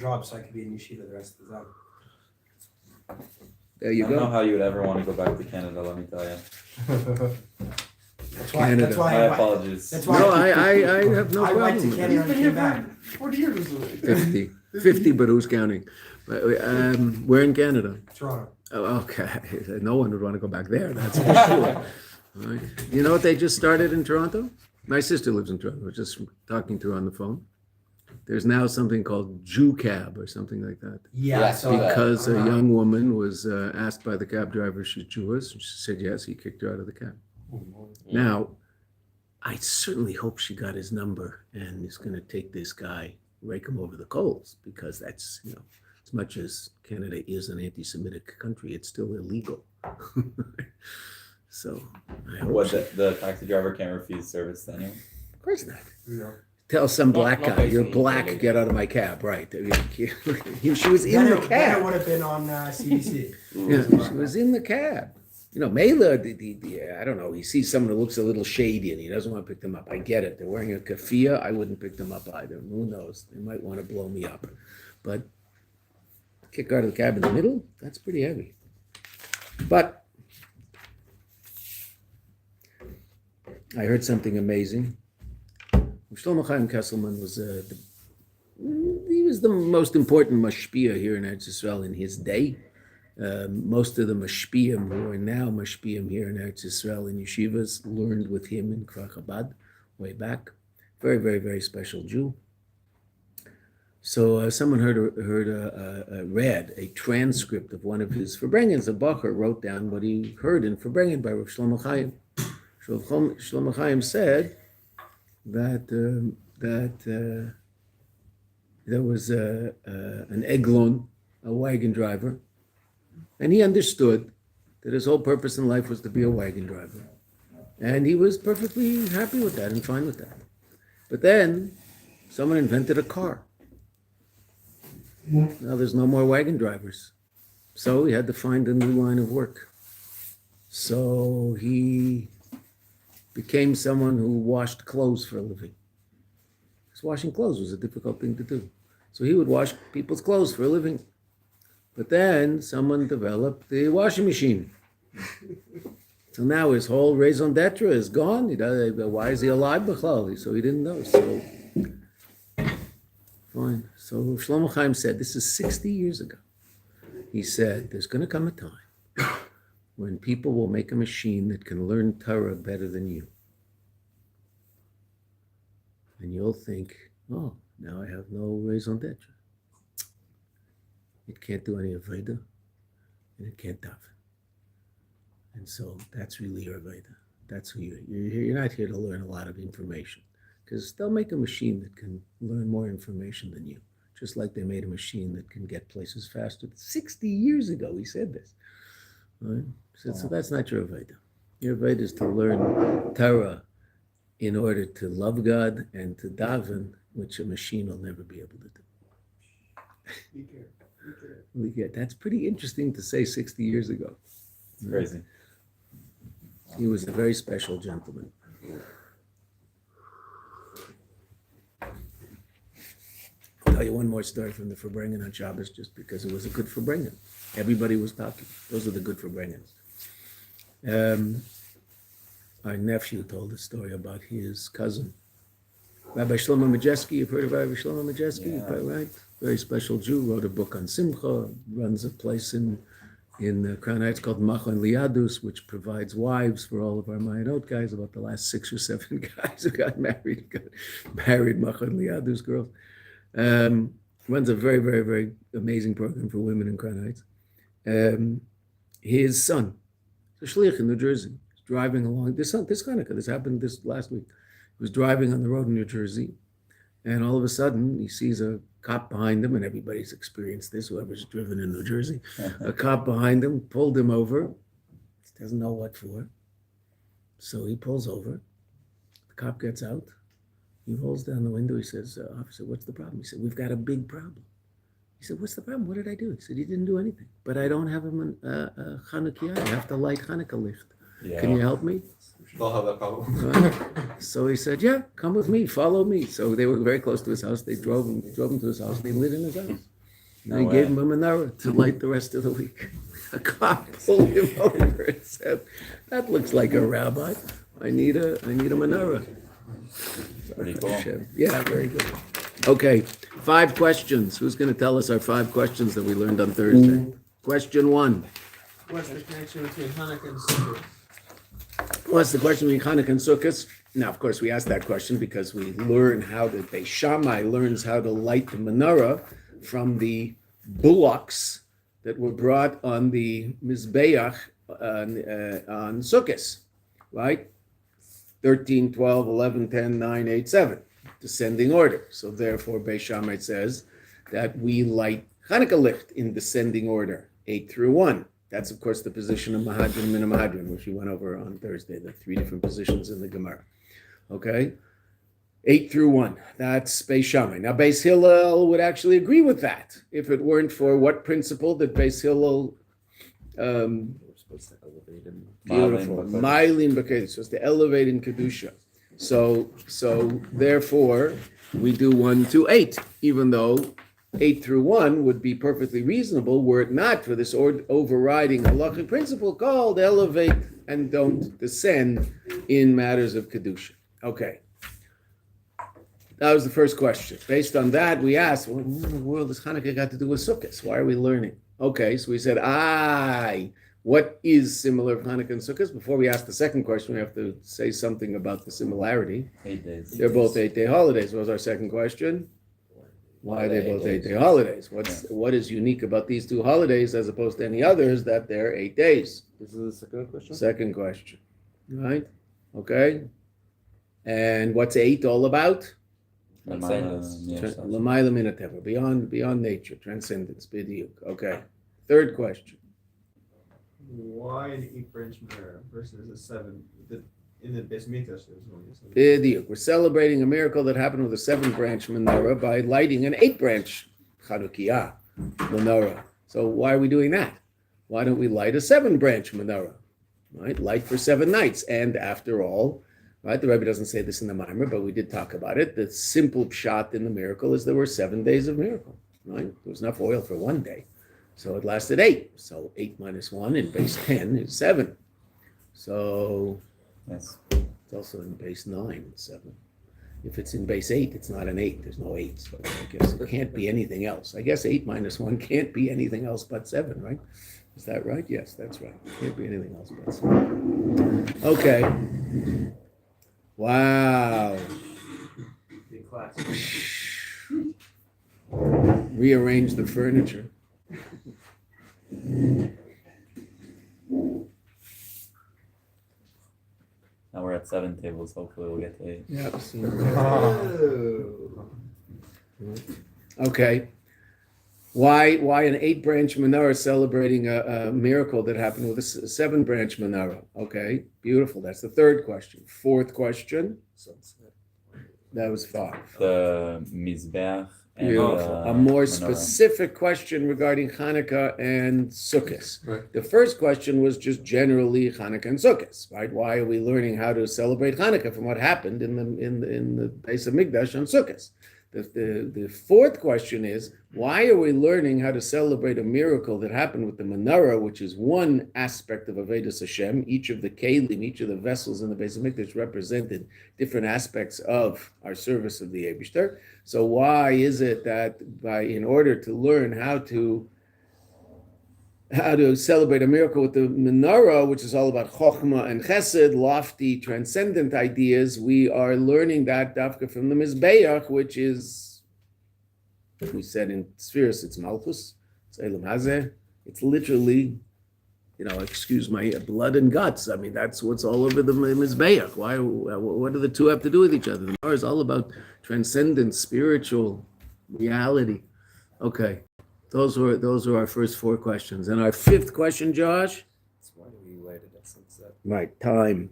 job so I could be in yeshiva the rest of the time. There you I don't know go. how you would ever want to go back to Canada, let me tell you. That's why. Canada. That's why. My apologies. That's why. No, I have no I went problem to with it. Canada and came back. 40 years. 50, but who's counting? But, we're in Canada. Toronto. Oh, okay. No one would want to go back there, that's for sure. Right. You know what they just started in Toronto? My sister lives in Toronto. I was just talking to her on the phone. There's now something called Jew cab or something like that. Yeah. Yeah, So Because a young woman was asked by the cab driver if she's Jewish. She said yes. He kicked her out of the cab. Now, I certainly hope she got his number and is going to take this guy, rake him over the coals, because that's, as much as Canada is an anti-Semitic country, it's still illegal. So I hope What, she- the taxi driver can't refuse service to anyone? Of course not. Yeah. Tell some black not guy, you're basically black, illegal. get out of my cab, right? She was in Then the it cab. would have been on CBC. Yeah, she was in the cab. Mela, I don't know, he sees someone who looks a little shady and he doesn't want to pick them up. I get it. They're wearing a keffiyeh. I wouldn't pick them up either. Who knows? They might want to blow me up. But kick out of the cab in the middle, that's pretty heavy. But I heard something amazing. Shlomo Chaim Kesselman was he was the most important mashpia here in Eretz Yisrael in his day. Most of the mashpiyim who are now mashpiyim here in Eretz Yisrael in yeshivas learned with him in Kfar Chabad way back. Very, very, very special Jew. So someone read a transcript of one of his Farbrengens. A bacher wrote down what he heard in Farbrengen by Rav Shlomo Chaim. Shlomo Chaim said that there was an eglon, a wagon driver, and he understood that his whole purpose in life was to be a wagon driver. And he was perfectly happy with that and fine with that. But then someone invented a car. Now there's no more wagon drivers. So he had to find a new line of work. So he became someone who washed clothes for a living. Because washing clothes was a difficult thing to do. So he would wash people's clothes for a living. But then someone developed the washing machine. So now his whole raison d'etre is gone. Why is he alive? So he didn't know. So fine. So Shlomo Chaim said, this is 60 years ago. He said, there's going to come a time when people will make a machine that can learn Torah better than you. And you'll think, oh, now I have no raison d'etre. It can't do any Avodah, and it can't daven. And so that's really your Avodah. That's who you're not here to learn a lot of information, because they'll make a machine that can learn more information than you, just like they made a machine that can get places faster. 60 years ago, he said this. Right? So that's not your Avodah. Your Avodah is to learn Torah in order to love God and to daven, which a machine will never be able to do. That's pretty interesting to say 60 years ago. It's crazy. He was a very special gentleman. I'll tell you one more story from the Farbrengen on Shabbos, just because it was a good Farbrengen. Everybody was talking. Those are the good Farbrengens. Our nephew told a story about his cousin, Rabbi Shlomo Majeski. You've heard of Rabbi Shlomo Majeski, Yeah. right? Very special Jew. Wrote a book on Simcha. Runs a place in Crown Heights called Machon Liadus, which provides wives for all of our Mayanot guys. About the last 6 or 7 guys who got married Machon Liadus girls. Runs a very, very, very amazing program for women in Crown Heights. His son, a shliach in New Jersey, is driving along. This Hanukkah, this happened this last week. He was driving on the road in New Jersey, and all of a sudden he sees a cop behind him, and everybody's experienced this, whoever's driven in New Jersey. A cop behind him pulled him over. He doesn't know what for. So he pulls over. The cop gets out. He rolls down the window. He says, officer, what's the problem? He said, we've got a big problem. He said, what's the problem? What did I do? He said, he didn't do anything. But I don't have him a Hanukkah. I have to light Hanukkah licht. Yeah. Can you help me? They'll have that problem. Right? So he said, yeah, come with me, follow me. So they were very close to his house. They drove him to his house. They lit in his house. No They way. gave him a menorah to light the rest of the week. A cop pulled him over and said, "That looks like a rabbi. I need a menorah." Pretty cool. Yeah, very good. Okay, 5 questions. Who's going to tell us our 5 questions that we learned on Thursday? Question 1. What's the connection between Hanukkah and Sukkot? What's the question between Hanukkah and Sukkot? Now, of course, we asked that question because we learn how the Beis Shammai learns how to light the menorah from the bullocks that were brought on the Mizbeach on Sukkot, right? 13, 12, 11, 10, 9, 8, 7, descending order. So therefore, Beis Shammai says that we light Hanukkah licht in descending order, 8 through 1. That's, of course, the position of Mahadran and Minamahadran, which we went over on Thursday, the 3 different positions in the Gemara. Okay? 8 through 1. That's Beis Shammai. Now, Beis Hillel would actually agree with that if it weren't for what principle that Beis Hillel Supposed to elevate him. beautiful. Mylin B'Kedusha, so it's to elevate in Kedusha. So therefore, we do 1 to 8, even though 8 through 1 would be perfectly reasonable were it not for this overriding halachic principle called elevate and don't descend in matters of Kedusha. Okay. That was the first question. Based on that, we asked, what in the world has Hanukkah got to do with Sukkot? Why are we learning? Okay, so we said, what is similar of Hanukkah and Sukkot? Before we ask the second question, we have to say something about the similarity. 8 days. They're both 8-day holidays. What was our second question? Why are they both 8-day holidays? What is unique about these 2 holidays as opposed to any others that they're 8 days? This is the second question? Second question. Right? Okay. And what's 8 all about? L'mayla min hateva, beyond nature, transcendence, b'diuk. Okay. Third question. Why an 8-branch menorah versus a 7? In the beis mikdash, there's only a 7. B'diuk. We're celebrating a miracle that happened with a 7-branch menorah by lighting an 8-branch Chanukiah menorah. So why are we doing that? Why don't we light a 7-branch menorah? Right? Light for 7 nights. And after all, right, the Rebbe doesn't say this in the Maimer, but we did talk about it. The simple pshat in the miracle is there were 7 days of miracle. Right? There was enough oil for 1 day. So it lasted 8. So 8 minus 1 in base 10 is 7. So Yes. it's also in base 9, it's 7. If it's in base 8, it's not an 8. There's no 8. So I guess it can't be anything else. I guess 8 minus 1 can't be anything else but 7, right? Is that right? Yes, that's right. Can't be anything else but 7. Okay. Wow. Big class. Rearrange the furniture. Now we're at 7 tables. Hopefully we'll get to 8. Yep. Oh. Okay. Why an 8-branch menorah celebrating a miracle that happened with a 7-branch menorah? Okay, beautiful. That's the third question. Fourth question. Sunset. That was 5. The Mizbeach and Beautiful. A more menorah. specific question regarding Hanukkah and Sukkot. Right. The first question was just generally Hanukkah and Sukkot, right? Why are we learning how to celebrate Hanukkah from what happened in the Beis Hamikdash on Sukkot? The fourth question is, why are we learning how to celebrate a miracle that happened with the menorah, which is one aspect of Avodas Hashem? Each of the kelim, each of the vessels in the Beis Hamikdash represented different aspects of our service of the Eibishter. So why is it that in order to learn how to celebrate a miracle with the menorah, which is all about chokhmah and chesed, lofty, transcendent ideas, we are learning that dafka from the Mizbeach, which is, we said in Spheres, it's Malchus, it's Elam Hazeh, it's literally, excuse my blood and guts. I mean, that's what's all over the Mizbeach. Why? What do the two have to do with each other? The menorah is all about transcendent, spiritual reality. Okay. Those were our first 4 questions. And our 5th question, Josh? That's why we light it at sunset. Right, time.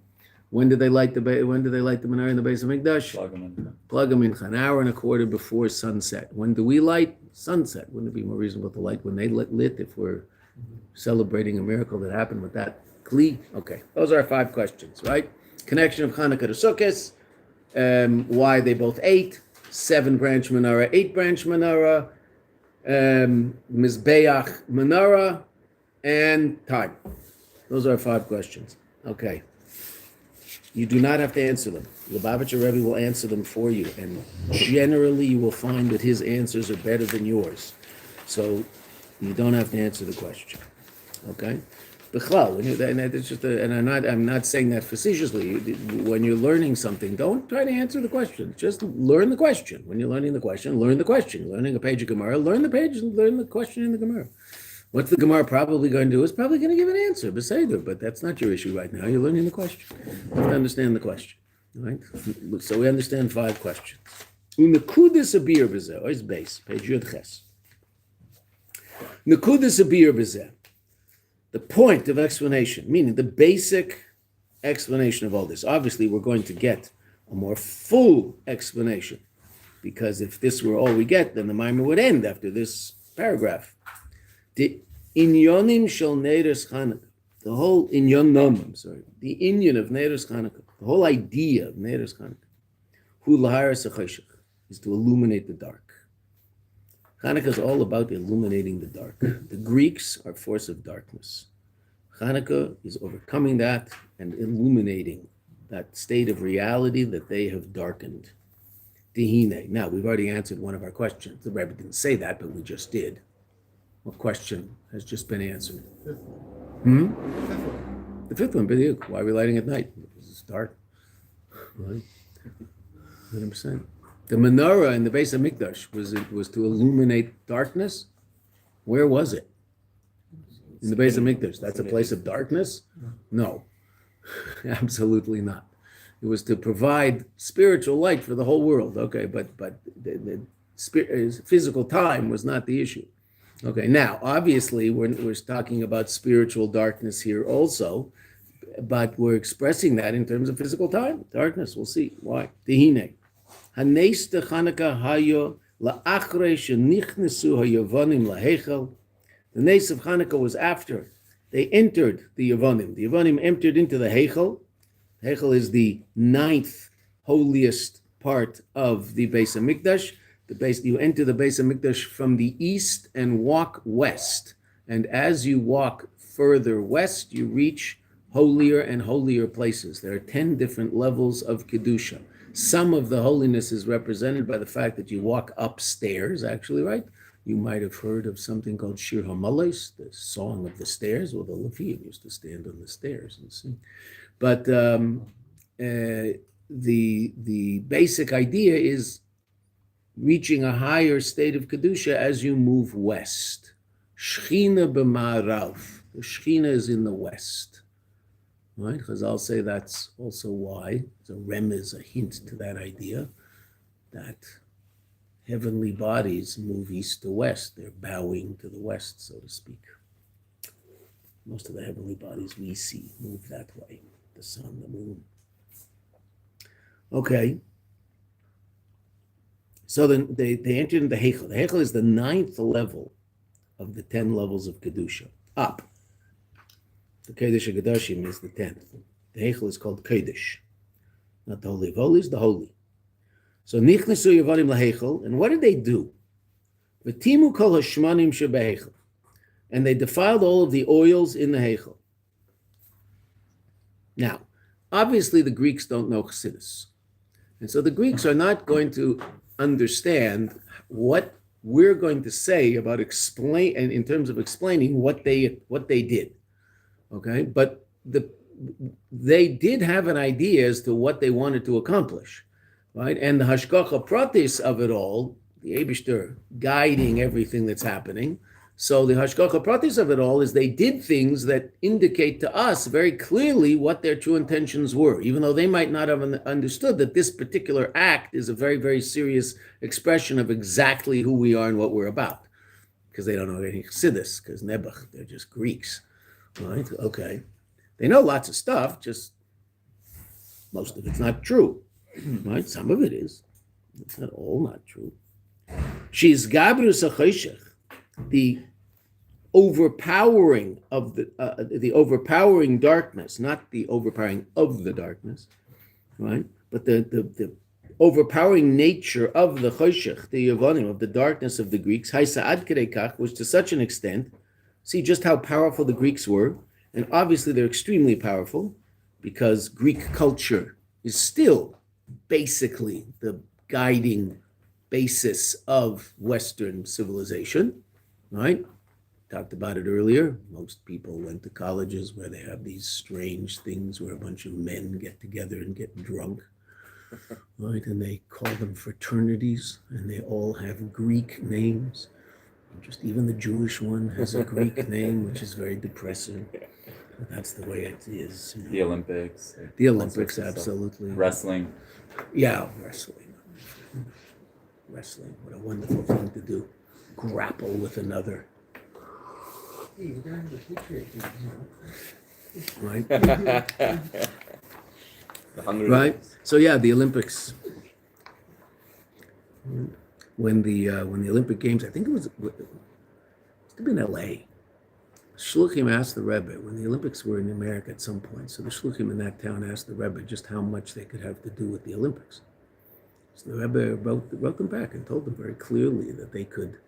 When did they light the menorah in the Beis Hamikdash? Plug them in an hour and a quarter before sunset. When do we light? Sunset. Wouldn't it be more reasonable to light when they lit if we're celebrating a miracle that happened with that kli? Okay, those are our 5 questions, right? Connection of Hanukkah to Sukkot. Why they both 8. 7-branch menorah, 8-branch menorah. Mizbeach, menorah, and time. Those are 5 questions. Okay. You do not have to answer them. Lubavitcher Rebbe will answer them for you, and generally you will find that his answers are better than yours. So you don't have to answer the question. Okay? I'm not saying that facetiously. When you're learning something, don't try to answer the question. Just learn the question. When you're learning the question, learn the question. You're learning a page of Gemara, learn the page and learn the question in the Gemara. What the Gemara probably going to do is probably going to give an answer, beseder, but that's not your issue right now. You're learning the question. You have to understand the question. Right? So we understand 5 questions. Unekudis abir b'zeh, or is beis, page Yud Ches. Nekudis abir b'zeh. The point of explanation, meaning the basic explanation of all this. Obviously, we're going to get a more full explanation, because if this were all we get, then the Maimon would end after this paragraph. The inyonim shel neiros Chanukah, the whole inyonom, the inyon of neiros Chanukah, the whole idea of neiros Chanukah, hu laharas hachashech, is to illuminate the dark. Chanukah is all about illuminating the dark. The Greeks are force of darkness. Chanukah is overcoming that and illuminating that state of reality that they have darkened. Dihine. Now, we've already answered one of our questions. The Rebbe didn't say that, but we just did. What question has just been answered? The fifth one, B'diuk. Why are we lighting at night? Because it's dark. Right? 100%. The menorah in the beis Hamikdash was to illuminate darkness. Where was it? In the beis Hamikdash. That's a place of darkness? No, absolutely not. It was to provide spiritual light for the whole world. Okay, but the physical time was not the issue. Okay, now obviously we're talking about spiritual darkness here also, but we're expressing that in terms of physical time, darkness. We'll see why. Tehine. Hanes de Chanukah hayo la'achrei shenichnesu hayavonim lahechel. The nes of Chanukah was after they entered the Yavonim. The Yavonim entered into the Heichel. Heichel is the 9th holiest part of the Beis Hamikdash. You enter the Beis Hamikdash from the east and walk west. And as you walk further west, you reach holier and holier places. There are 10 different levels of Kedusha. Some of the holiness is represented by the fact that you walk upstairs, actually, right? You might have heard of something called Shir HaMalais, the song of the stairs. Well, the Levim used to stand on the stairs and sing. But the basic idea is reaching a higher state of Kedusha as you move west. Shechina b'ma'arav. The Shechina is in the west. Right? Because I'll say that's also why. It's a remez, a hint to that idea, that heavenly bodies move east to west. They're bowing to the west, so to speak. Most of the heavenly bodies we see move that way. The sun, the moon. Okay. So then they entered into the Heichel. The Heichel is the 9th level of the 10 levels of Kedusha. Up. The Kodesh HaKadoshim is the 10th. The Heichel is called Kodesh. Not the Holy of Holies, the Holy. So Nichnesu Yavonim LaHeichel, and what did they do? V'timu kol hashmanim shebeheichel, and they defiled all of the oils in the Heichel. Now, obviously the Greeks don't know Chassidus, and so the Greeks are not going to understand what we're going to say about explain, and in terms of explaining what they did. Okay, but they did have an idea as to what they wanted to accomplish. Right, and the hashgacha pratis of it all, the Eibishter guiding everything that's happening. So the hashgacha pratis of it all is they did things that indicate to us very clearly what their true intentions were, even though they might not have understood that this particular act is a very, very serious expression of exactly who we are and what we're about, because they don't know anything Chassidus, because Nebuch, they're just Greeks, right? Okay, they know lots of stuff, just most of it's not true. Right, some of it is. It's not all not true. She's gabrus hachashech, the overpowering of the overpowering darkness, not the overpowering of the darkness, right? But the overpowering nature of the choshech, the Yevonim, of the darkness of the Greeks, haisa ad kedei kach, was to such an extent, see just how powerful the Greeks were, and obviously they're extremely powerful, because Greek culture is still basically the guiding basis of Western civilization, right? Talked about it earlier. Most people went to colleges where they have these strange things where a bunch of men get together and get drunk, right? And they call them fraternities, and they all have Greek names. Just even the Jewish one has a Greek name, which is very depressing. But that's the way it is. You know. The Olympics. The Olympics, absolutely. Wrestling. Yeah, wrestling. Wrestling. What a wonderful thing to do. Grapple with another. Hey, you're gonna have the Patriot team, Right? The Hungry Right? Days. So yeah, the Olympics. When the Olympic Games, I think it must have been L.A. Shluchim asked the Rebbe, when the Olympics were in America at some point, so the Shluchim in that town asked the Rebbe just how much they could have to do with the Olympics. So the Rebbe wrote them back and told them very clearly that they could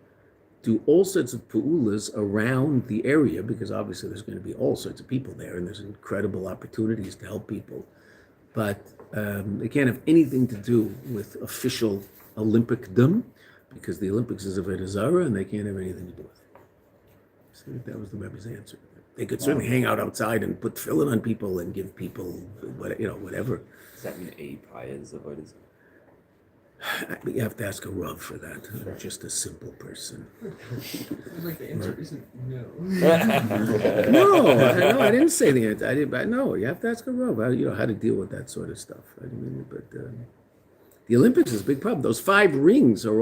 do all sorts of pu'ulas around the area, because obviously there's going to be all sorts of people there, and there's incredible opportunities to help people. But they can't have anything to do with official Olympicdom, because the Olympics is a Avodah Zarah, and they can't have anything to do with it. So that was the Rebbe's answer. They could certainly hang out outside and put tefillin on people and give people, whatever. Does that mean a pie is avoided? But you have to ask a Rav for that. I'm just a simple person. Sounds like the answer isn't no. No, I didn't say the answer. But no, you have to ask a Rav. How to deal with that sort of stuff. The Olympics is a big problem. Those 5 rings are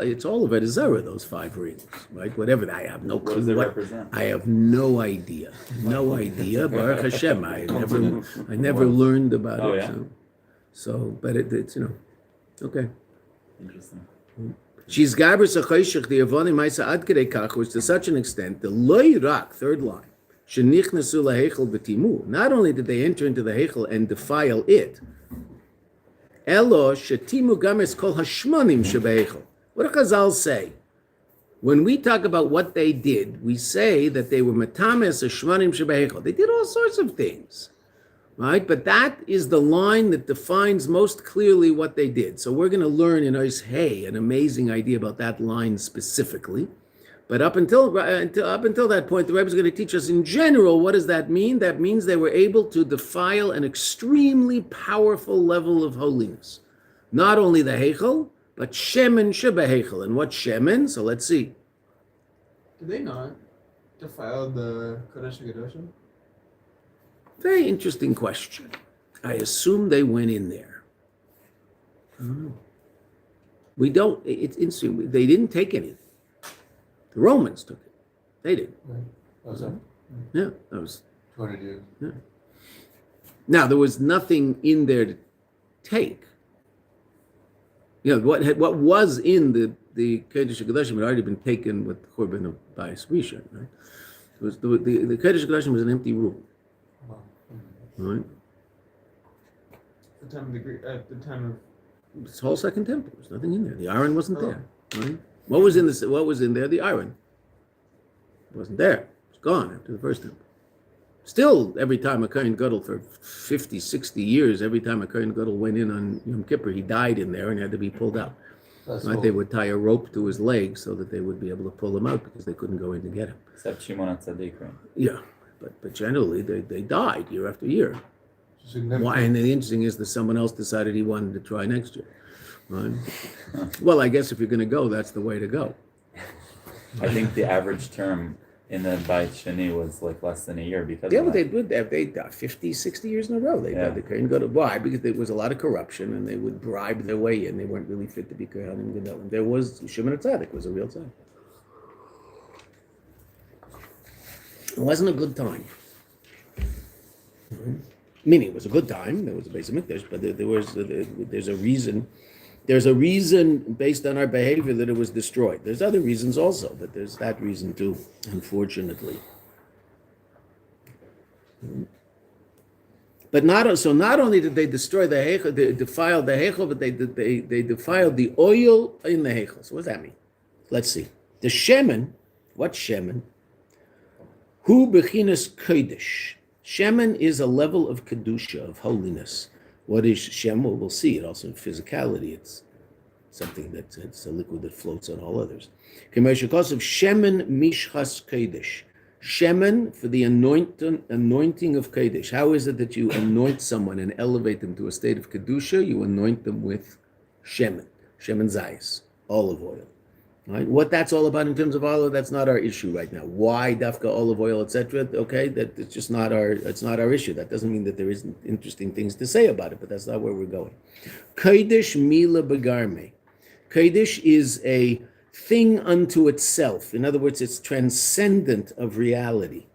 it's all of it is Zarah, those 5 rings, right? Whatever, I have no What clue. does it represent? I have no idea. Baruch Hashem, I never learned about Oh, it. yeah? But it's okay. Interesting. She's gabris achoshech the Yevonim ma'isa ad kedei kach, was to such an extent the lo yirak, third line, shenichnasu lahechel v'timu. Not only did they enter into the hechel and defile it, elo shetimu games kol hashmonim shebehechel. What do Chazal say? When we talk about what they did, we say that they were metames hashmonim shebehechel. They did all sorts of things. Right? But that is the line that defines most clearly what they did. So we're going to learn in Ois Hey an amazing idea about that line specifically. But up until that point, the Rebbe is going to teach us in general, what does that mean? That means they were able to defile an extremely powerful level of holiness. Not only the Heichel, but Shemen Shebeheichel. And what Shemen? So let's see. Did they not defile the Kodesh HaKadoshim? Very interesting question. I assume they went in there. I don't know. We don't, it's interesting. They didn't take anything. The Romans took it. They didn't. What was that? Yeah, that was. 200 years. Yeah. Now, there was nothing in there to take. What was in the Kodesh HaKadoshim had already been taken with the Korban of Beis Rishon, right? It was the Kodesh HaKadoshim was an empty room. Right. At the time of This whole second temple, there's nothing in there. The iron wasn't there. Right? What was in there? The iron. It wasn't there. It's gone after the first temple. Still, every time a Kohen Gadol for 50, 60 years, every time a Kohen Gadol went in on Yom Kippur, he died in there and had to be pulled out. Right? They would tie a rope to his leg so that they would be able to pull him out because they couldn't go in to get him. Except Shimon HaTzadik, right? Yeah. But generally, they died year after year. Significant. Why? And the interesting is that someone else decided he wanted to try next year. Right? Well, I guess if you're going to go, that's the way to go. I think the average term in the Beit Sheni was like less than a year because Yeah, of but that. they 50, 60 years in a row. They couldn't go to why? Because there was a lot of corruption and they would bribe their way in. They weren't really fit to be Kohanim Gedolim. There was Shimon HaTzadik was a real tzaddik. It wasn't a good time. Meaning, it was a good time. There was a Beis Hamikdash, but there's a reason. There's a reason based on our behavior that it was destroyed. There's other reasons also, but there's that reason too, unfortunately. But not only did they destroy the heichel, they defiled the heichel, but they defiled the oil in the heichel. So what does that mean? Let's see. The shemen, what's shemen? Hu bechinas kodesh. Shemen is a level of kedusha, of holiness. What is shem? Well, we'll see it also in physicality. It's something it's a liquid that floats on all others. Because of shemen mishchas kodesh. Shemen for the anointing of Kodesh. How is it that you anoint someone and elevate them to a state of Kedusha? You anoint them with Shemen Zayis, olive oil. Right? What that's all about in terms of olive, that's not our issue right now. Why Dafka olive oil, etc. Okay, that it's just not our issue. That doesn't mean that there isn't interesting things to say about it, but that's not where we're going. Kodesh mila begarme. Kodesh is a thing unto itself. In other words, it's transcendent of reality.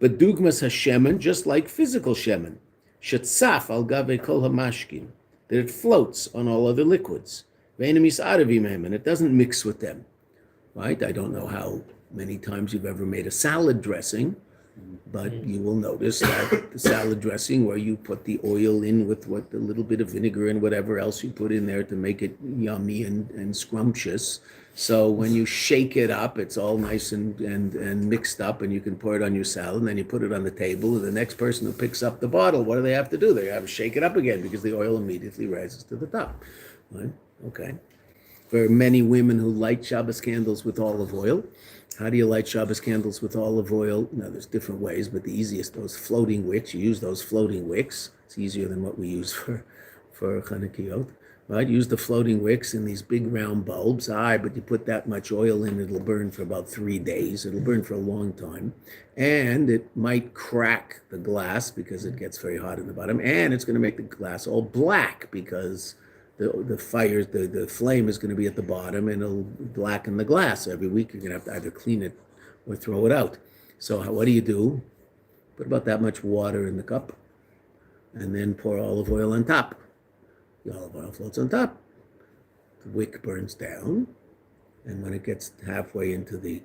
But dugmas hashemen, just like physical shemen, shetzaf al gave kol hamashkin, that it floats on all other liquids. Ve'enemis aravim, and it doesn't mix with them. Right? I don't know how many times you've ever made a salad dressing, but you will notice that the salad dressing, where you put the oil in with what a little bit of vinegar and whatever else you put in there to make it yummy and scrumptious. So when you shake it up, it's all nice and mixed up, and you can pour it on your salad, and then you put it on the table, and the next person who picks up the bottle, what do they have to do? They have to shake it up again because the oil immediately rises to the top. Right? Okay. For many women who light Shabbos candles with olive oil, how do you light Shabbos candles with olive oil? Now, there's different ways, but the easiest, those floating wicks, you use those floating wicks. It's easier than what we use for Chanukiot, right? Use the floating wicks in these big round bulbs. But you put that much oil in, it'll burn for about 3 days. It'll burn for a long time. And it might crack the glass because it gets very hot in the bottom. And it's going to make the glass all black because the flame is going to be at the bottom, and it'll blacken the glass. Every week you're going to have to either clean it or throw it out. So what do? Put about that much water in the cup, and then pour olive oil on top. The olive oil floats on top. The wick burns down, and when it gets halfway into the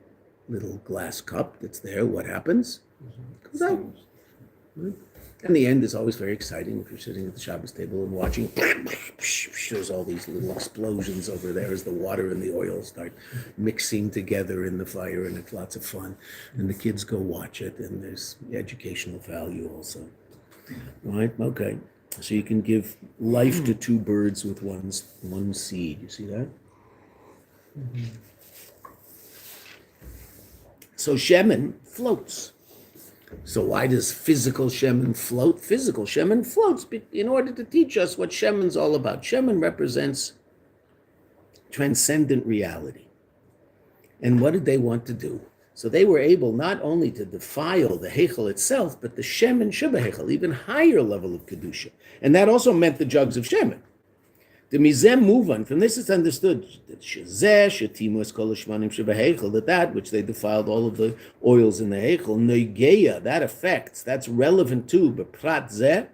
little glass cup that's there, what happens? It comes out. Right? And the end is always very exciting if you're sitting at the Shabbos table and watching. There's all these little explosions over there as the water and the oil start mixing together in the fire, and it's lots of fun. And the kids go watch it, and there's educational value also. Right? Okay. So you can give life to 2 birds with one seed. You see that? Mm-hmm. So shemen floats. So why does physical shemen float? Physical shemen floats in order to teach us what shemen's all about. Shemen represents transcendent reality. And what did they want to do? So they were able not only to defile the heichel itself, but the shemen shebeheichel, even higher level of kedusha. And that also meant the jugs of shemen. The mizem muvan, from this it's understood that which they defiled all of the oils in the heichel, noigeya, that affects, that's relevant too, but prat zeh,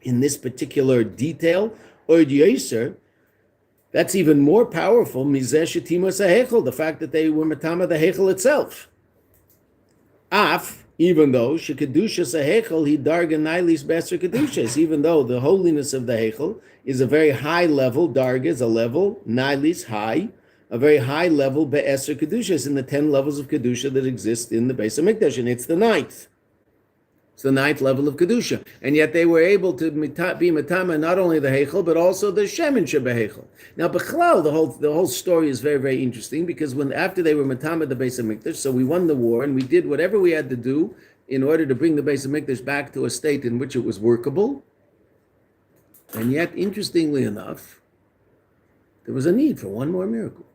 in this particular detail, or yoser, that's even more powerful, mizeh shetimus heichel, the fact that they were matama the heichel itself. Af, even though shekedushas heichel he darga nailis beser kedushas, even though the holiness of the heichel is a very high level, darga is a level, nailis high, a very high level be'eser kedushas in the 10 levels of kedusha that exist in the Beis Hamikdash, and it's the 9th. It's the 9th level of kedusha, and yet they were able to be matama not only the heichel but also the shemen shebeheichel. Now, b'chlal, the whole story is very, very interesting because after they were matama the Beis Hamikdash, so we won the war and we did whatever we had to do in order to bring the Beis Hamikdash back to a state in which it was workable. And yet, interestingly enough, there was a need for one more miracle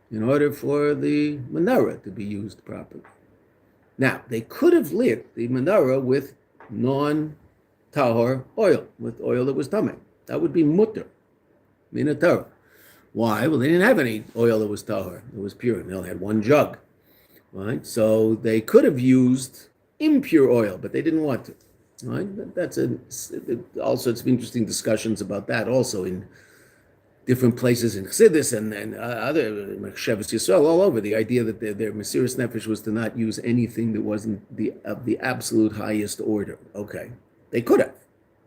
in order for the menorah to be used properly. Now, they could have lit the menorah with non-tahor oil, with oil that was tameh. That would be mutter, minatorah. Why? Well, they didn't have any oil that was tahor. It was pure. They only had 1 jug, right? So they could have used impure oil, but they didn't want to, right? That's all sorts of interesting discussions about that also in different places in Chassidus and other Machshavas Yisrael all over. The idea that their Mesiras Nefesh was to not use anything that wasn't of the absolute highest order. Okay, they could have,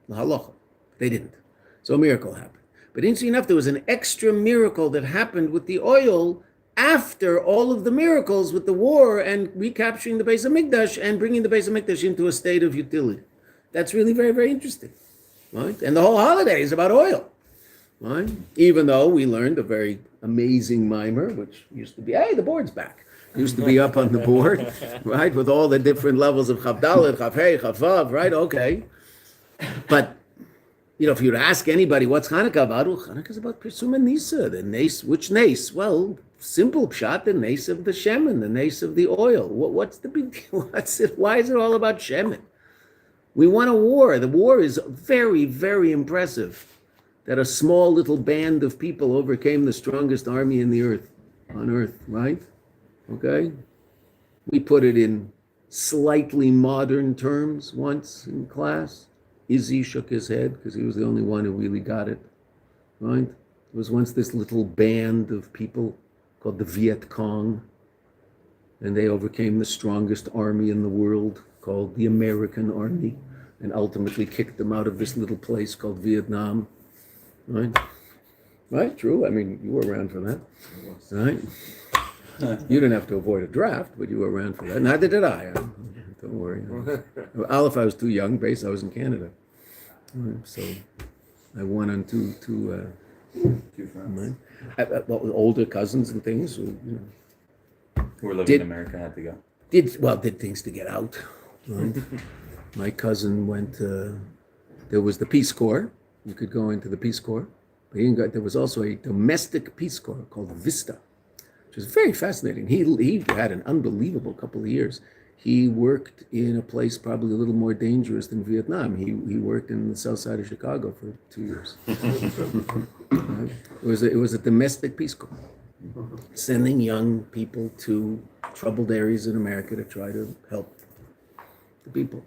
the halacha, they didn't. So a miracle happened. But interesting enough, there was an extra miracle that happened with the oil after all of the miracles with the war and recapturing the Beis Hamikdash and bringing the Beis Hamikdash into a state of utility. That's really very, very interesting, right? And the whole holiday is about oil, right? Even though we learned a very amazing mimer, which used to be, hey, the board's back. Used to be up on the board, right? With all the different levels of Chav Dalet, Chav Hey, Chav Vav, right? Okay. But you know, if you were to ask anybody what's Hanukkah about, well, Hanukkah is about Pirsum and Nisa, the nace. Which nace? Well, simple pshat, the nace of the shemen, the nace of the oil. What's the big deal? What's it? Why is it all about shemen? We won a war. The war is very, very impressive. That a small little band of people overcame the strongest army in the earth, on earth, right? Okay? We put it in slightly modern terms once in class. Izzy shook his head because he was the only one who really got it, right? There was once this little band of people called the Viet Cong, and they overcame the strongest army in the world called the American Army, and ultimately kicked them out of this little place called Vietnam, right? Right, true. I mean, you were around for that, right? You didn't have to avoid a draft, but you were around for that. Neither did I. Don't worry. Aleph, I was too young. Beis, I was in Canada. So I won on two friends. well, with older cousins and things. Who Who were living in America had to go. did things to get out. Right? My cousin went. There was the Peace Corps. You could go into the Peace Corps. But there was also a domestic Peace Corps called Vista, which was very fascinating. He had an unbelievable couple of years. He worked in a place probably a little more dangerous than Vietnam. He worked in the south side of Chicago for 2 years. It was a domestic Peace Corps, sending young people to troubled areas in America to try to help the people.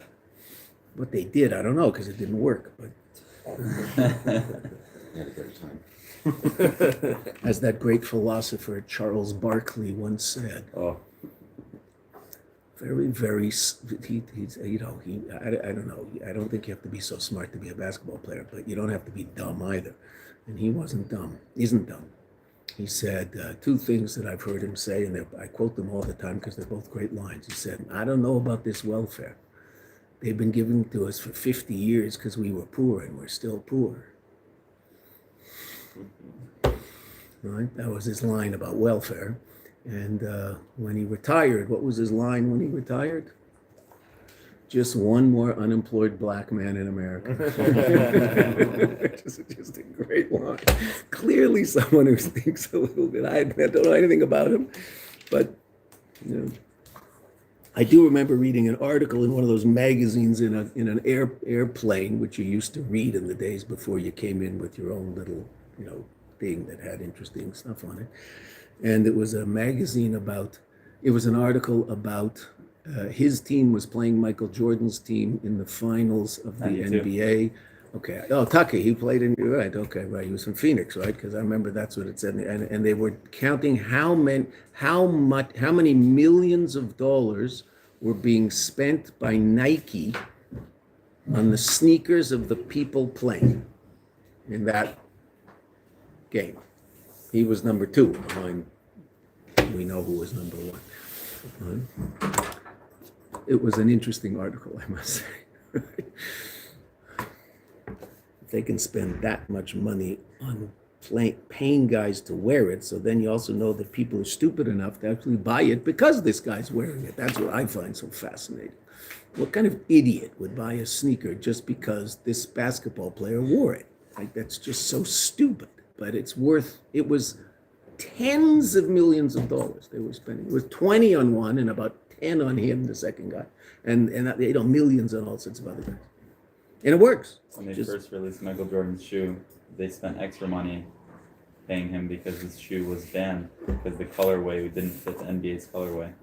What they did, I don't know, because it didn't work. But Had a great time. as that great philosopher Charles Barkley once said, very, very, he's, I don't know, I don't think you have to be so smart to be a basketball player, but you don't have to be dumb either. And he wasn't dumb, isn't dumb. He said two things that I've heard him say, and I quote them all the time because they're both great lines. He said, I don't know about this welfare. They've been giving to us for 50 years because we were poor and we're still poor. Right? That was his line about welfare. And when he retired, what was his line when he retired? Just one more unemployed black man in America. just a great line. Clearly someone who thinks a little bit. I don't know anything about him, but you know, I do remember reading an article in one of those magazines in an airplane, which you used to read in the days before you came in with your own little, thing that had interesting stuff on it. And it was a magazine it was an article about his team was playing Michael Jordan's team in the finals of the 92. NBA. Okay. Oh, Tucky, he played in, right. Okay, right. He was from Phoenix, right? Because I remember that's what it said. And they were counting how many millions of dollars were being spent by Nike on the sneakers of the people playing in that game. He was number 2 behind, we know who was number 1. It was an interesting article, I must say. If they can spend that much money on paying guys to wear it, so then you also know that people are stupid enough to actually buy it because this guy's wearing it. That's what I find so fascinating. What kind of idiot would buy a sneaker just because this basketball player wore it? Like, that's just so stupid. But it was tens of millions of dollars they were spending. It was 20 on one and about 10 on him, the second guy. And millions on all sorts of other guys. And it works. When they first released Michael Jordan's shoe, they spent extra money paying him because his shoe was banned because the colorway didn't fit the NBA's colorway.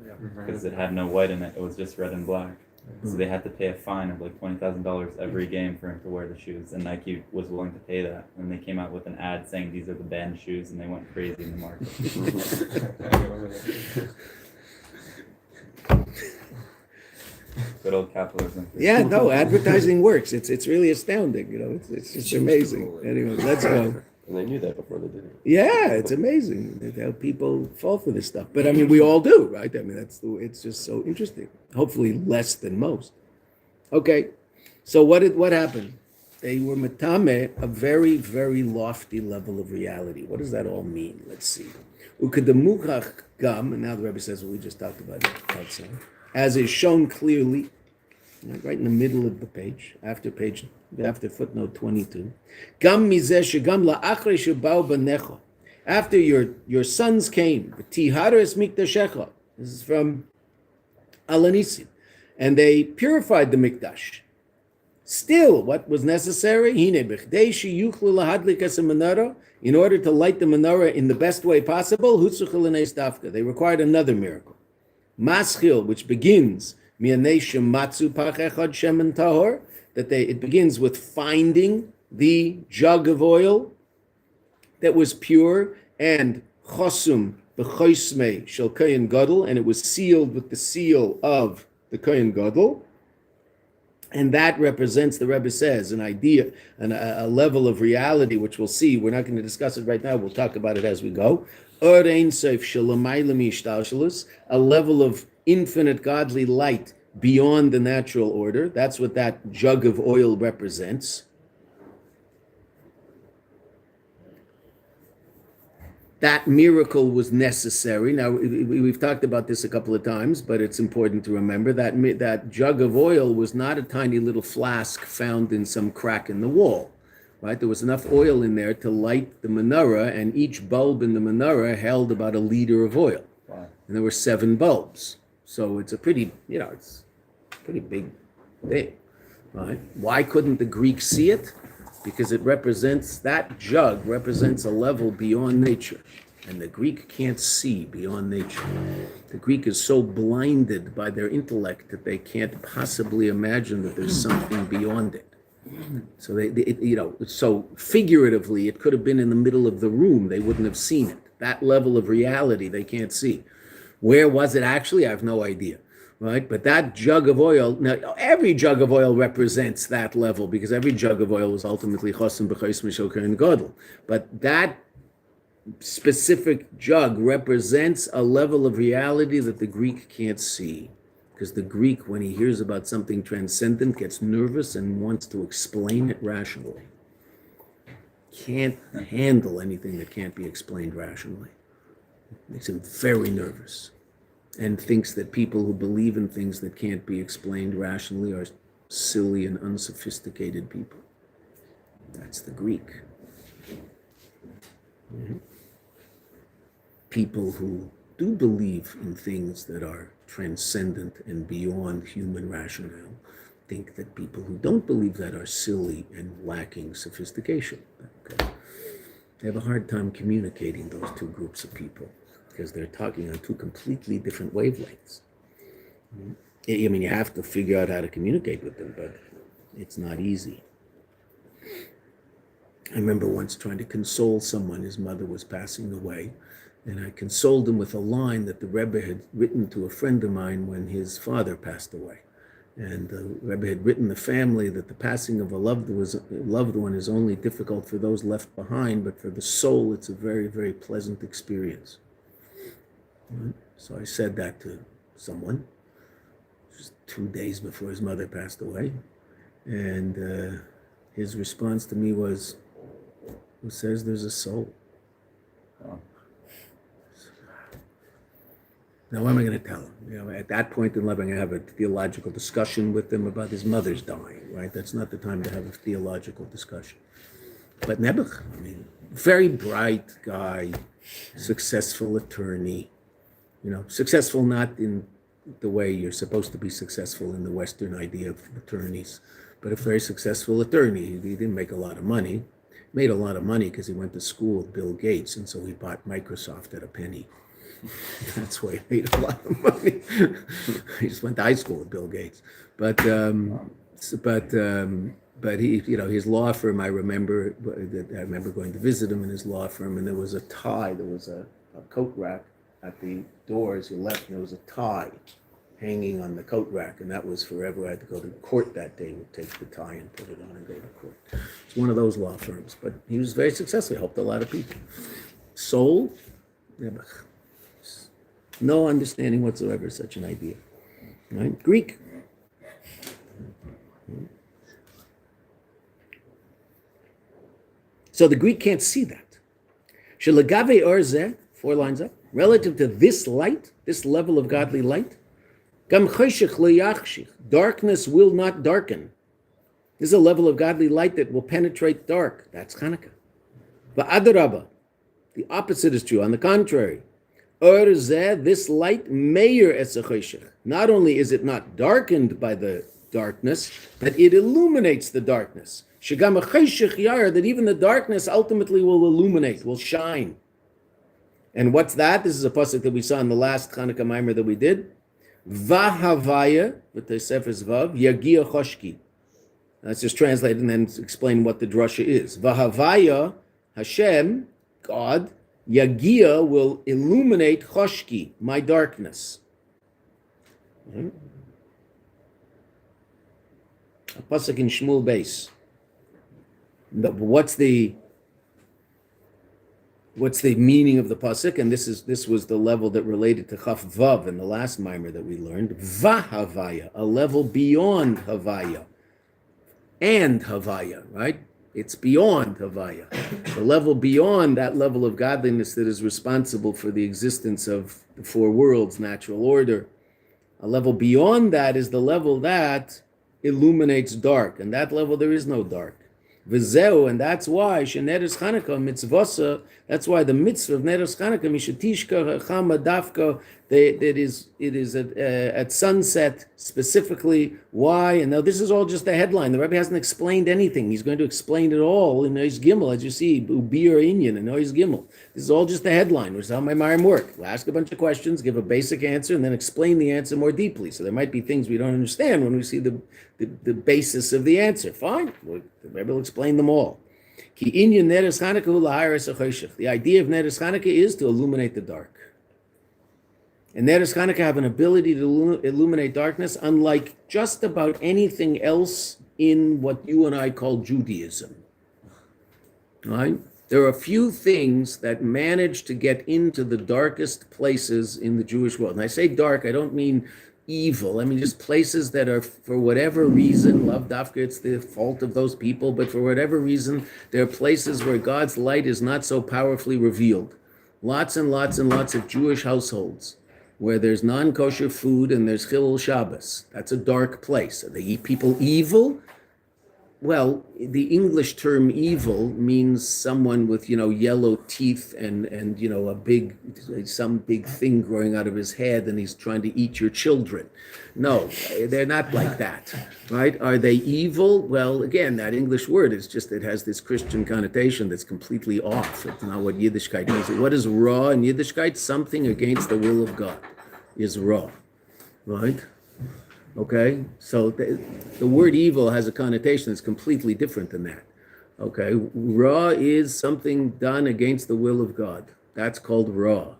Because it had no white in it. It was just red and black. So they had to pay a fine of like $20,000 every game for him to wear the shoes, and Nike was willing to pay that. And they came out with an ad saying these are the banned shoes, and they went crazy in the market. Good old capitalism. Yeah, no, advertising works. It's really astounding. It's just amazing. Anyway, let's go. And they knew that before they did it. Yeah, it's amazing how people fall for this stuff. But I mean, we all do, right? I mean, it's just so interesting. Hopefully, less than most. Okay, so what happened? They were matame, a very, very lofty level of reality. What does that all mean? Let's see. Ukedemuchach gam, and now the Rebbe says what we just talked about outside, as is shown clearly, right in the middle of the page, after footnote 22. Gam mizeh shegam la'achrei sheba'u banecha. After your sons came, tihares mikdashecha. This is from Alanisim, and they purified the mikdash. Still, what was necessary? In order to light the menorah in the best way possible, they required another miracle. Maschil, which begins that it begins with finding the jug of oil that was pure, and chosum b'choismei shel kohen gadol, and it was sealed with the seal of the kohen gadol. And that represents, the Rebbe says, an idea, a level of reality, which we'll see. We're not going to discuss it right now. We'll talk about it as we go. A level of infinite godly light beyond the natural order. That's what that jug of oil represents. That miracle was necessary. Now, we've talked about this a couple of times, but it's important to remember that that jug of oil was not a tiny little flask found in some crack in the wall, right? There was enough oil in there to light the menorah, and each bulb in the menorah held about 1 liter of oil. Wow. And there were 7 bulbs. So it's a pretty, it's a pretty big thing, right? Why couldn't the Greeks see it? Because that jug represents a level beyond nature. And the Greek can't see beyond nature. The Greek is so blinded by their intellect that they can't possibly imagine that there's something beyond it. So so figuratively, it could have been in the middle of the room. They wouldn't have seen it. That level of reality they can't see. Where was it actually? I have no idea. Right, but that jug of oil, now every jug of oil represents that level, because every jug of oil was ultimately chosim b'chais mishoker and godel. But that specific jug represents a level of reality that the Greek can't see, because the Greek, when he hears about something transcendent, gets nervous and wants to explain it rationally. Can't handle anything that can't be explained rationally. It makes him very nervous. And thinks that people who believe in things that can't be explained rationally are silly and unsophisticated people. That's the Greek. Mm-hmm. People who do believe in things that are transcendent and beyond human rationale think that people who don't believe that are silly and lacking sophistication. Okay. They have a hard time communicating those two groups of people, because they're talking on 2 completely different wavelengths. I mean, you have to figure out how to communicate with them, but it's not easy. I remember once trying to console someone. His mother was passing away, and I consoled him with a line that the Rebbe had written to a friend of mine when his father passed away. And the Rebbe had written the family that the passing of a loved one is only difficult for those left behind, but for the soul, it's a very, very pleasant experience. So I said that to someone just 2 days before his mother passed away, and his response to me was, "Who says there's a soul?" Wow. Now, what am I going to tell him? At that point in life, I'm going to have a theological discussion with him about his mother's dying, right? That's not the time to have a theological discussion. But Nebuch, very bright guy, successful attorney, successful not in the way you're supposed to be successful in the Western idea of attorneys, but a very successful attorney. He didn't make a lot of money. Made a lot of money because he went to school with Bill Gates, and so he bought Microsoft at a penny. That's why he made a lot of money. He just went to high school with Bill Gates. But he, his law firm, I remember going to visit him in his law firm, and there was a tie. There was a coat rack at the door as you left, and there was a tie hanging on the coat rack, and that was forever. I had to go to court that day. Would take the tie and put it on and go to court. It's one of those law firms, but he was very successful. He helped a lot of people. Soul, no understanding whatsoever of such an idea. Right? Greek. So the Greek can't see that. Shelagave orzeh, 4 lines up, relative to this light, this level of godly light, gam choshech lo yachshich, darkness will not darken. This is a level of godly light that will penetrate dark. That's Hanukkah. Va'adarabah, the opposite is true. On the contrary, orzeh, this light, meir es choshech. Not only is it not darkened by the darkness, but it illuminates the darkness. Shegam choshech yar, that even the darkness ultimately will illuminate, will shine. And what's that? This is a pasuk that we saw in the last Hanukkah Maimer that we did. Vahavaya, with the Sefer's Vav, Yagia Choshki. Let's just translate and then explain what the drasha is. Vahavaya, Hashem, God, Yagia will illuminate Choshki, my darkness. A pasuk in Shmuel beis. What's the meaning of the pasuk? And this was the level that related to Chaf Vav in the last mimer that we learned. Vahavaya, a level beyond Havaya. And Havaya, right? It's beyond Havaya. The level beyond that level of godliness that is responsible for the existence of the 4 worlds, natural order. A level beyond that is the level that illuminates dark. And that level there is no dark. V'zeu, and that's why sheneres Chanukah mitzvasa. That's why the mitzvah of neres Chanukah mishatishka chama dafka. It is at sunset specifically. Why? And now this is all just a headline. The Rebbe hasn't explained anything. He's going to explain it all in Ois Gimel, as you see, Ubir Inyan and Ois Gimel. This is all just a headline, which is how my Marim work. We'll ask a bunch of questions, give a basic answer, and then explain the answer more deeply. So there might be things we don't understand when we see the basis of the answer. Fine, the Rebbe will explain them all. Ki inyan neres Chanukah hu laharis hachoshech. The idea of neres Chanukah is to illuminate the dark. And neres Chanukah have an ability to illuminate darkness, unlike just about anything else in what you and I call Judaism. Right? There are a few things that manage to get into the darkest places in the Jewish world. And I say dark, I don't mean evil. I mean just places that are, for whatever reason, lav dafka, it's the fault of those people, but for whatever reason, there are places where God's light is not so powerfully revealed. Lots and lots and lots of Jewish households where there's non-kosher food and there's Chilul Shabbos. That's a dark place. Are the people evil? Well, the English term evil means someone with, yellow teeth and some big thing growing out of his head, and he's trying to eat your children. No, they're not like that, right? Are they evil? Well, again, that English word is just, it has this Christian connotation that's completely off. It's not what Yiddishkeit means. What is ra in Yiddishkeit? Something against the will of God is ra, right? Okay, so the word evil has a connotation that's completely different than that. Okay, ra is something done against the will of God. That's called ra.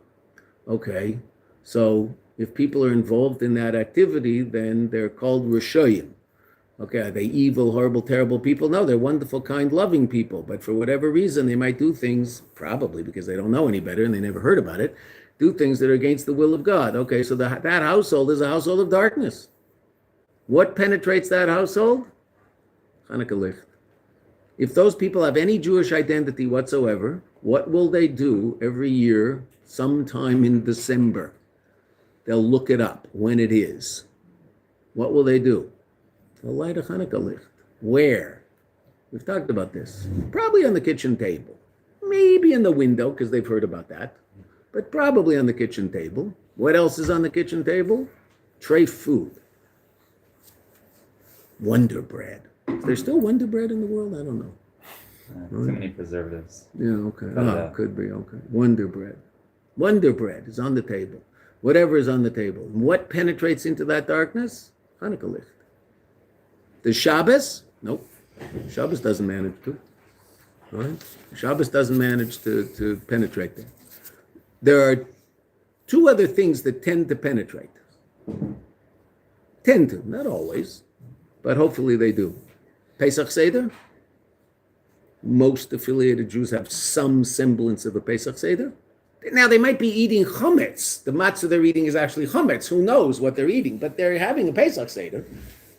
Okay, so if people are involved in that activity, then they're called Rishoyim. Okay, are they evil, horrible, terrible people? No, they're wonderful, kind, loving people. But for whatever reason, they might do things, probably because they don't know any better and they never heard about it, do things that are against the will of God. Okay, so that household is a household of darkness. What penetrates that household? Hanukkah Licht. If those people have any Jewish identity whatsoever, what will they do every year, sometime in December? They'll look it up when it is. What will they do? They'll light a Hanukkah Licht. Where? We've talked about this. Probably on the kitchen table. Maybe in the window, because they've heard about that. But probably on the kitchen table. What else is on the kitchen table? Treif food. Wonder bread. Is there still Wonder bread in the world? I don't know. Too many preservatives. Yeah, okay. Could be, okay. Wonder bread. Wonder bread is on the table. Whatever is on the table. What penetrates into that darkness? Hanukkah licht. The Shabbos? Nope. Shabbos doesn't manage to. Right? Shabbos doesn't manage to penetrate there. There are two other things that tend to penetrate. Tend to, not always, but hopefully they do. Pesach Seder. Most affiliated Jews have some semblance of a Pesach Seder. Now, they might be eating chametz. The matzah they're eating is actually chametz. Who knows what they're eating? But they're having a Pesach Seder.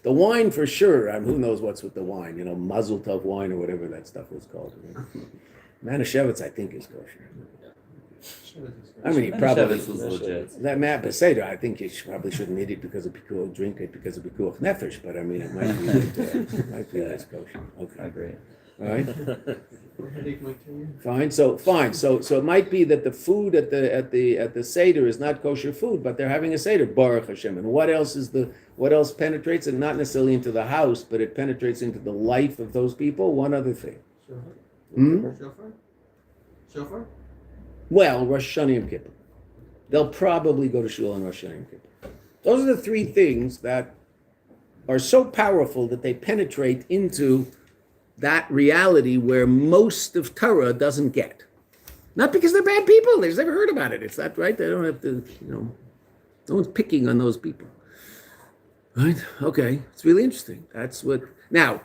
The wine for sure. Who knows what's with the wine? Mazel Tov wine or whatever that stuff was called. Manischewitz, I think, is kosher. You probably Shabbos is legit. that Matt Seder. I think you probably shouldn't eat it because of pikuach, drink it because of pikuach nefesh. But it might be that's kosher. Okay, I agree. all right. Headache might kill you. Fine. So it might be that the food at the Seder is not kosher food, but they're having a Seder, Baruch Hashem. And what else penetrates? And not necessarily into the house, but it penetrates into the life of those people. One other thing. Shofar? Well, Rosh Hashanah Yom Kippur. They'll probably go to shul on Rosh Hashanah Yom Kippur. Those are the three things that are so powerful that they penetrate into that reality where most of Torah doesn't get. Not because they're bad people. They've never heard about it. It's not right. They don't have to, no one's picking on those people. Right? Okay. It's really interesting. That's what, now,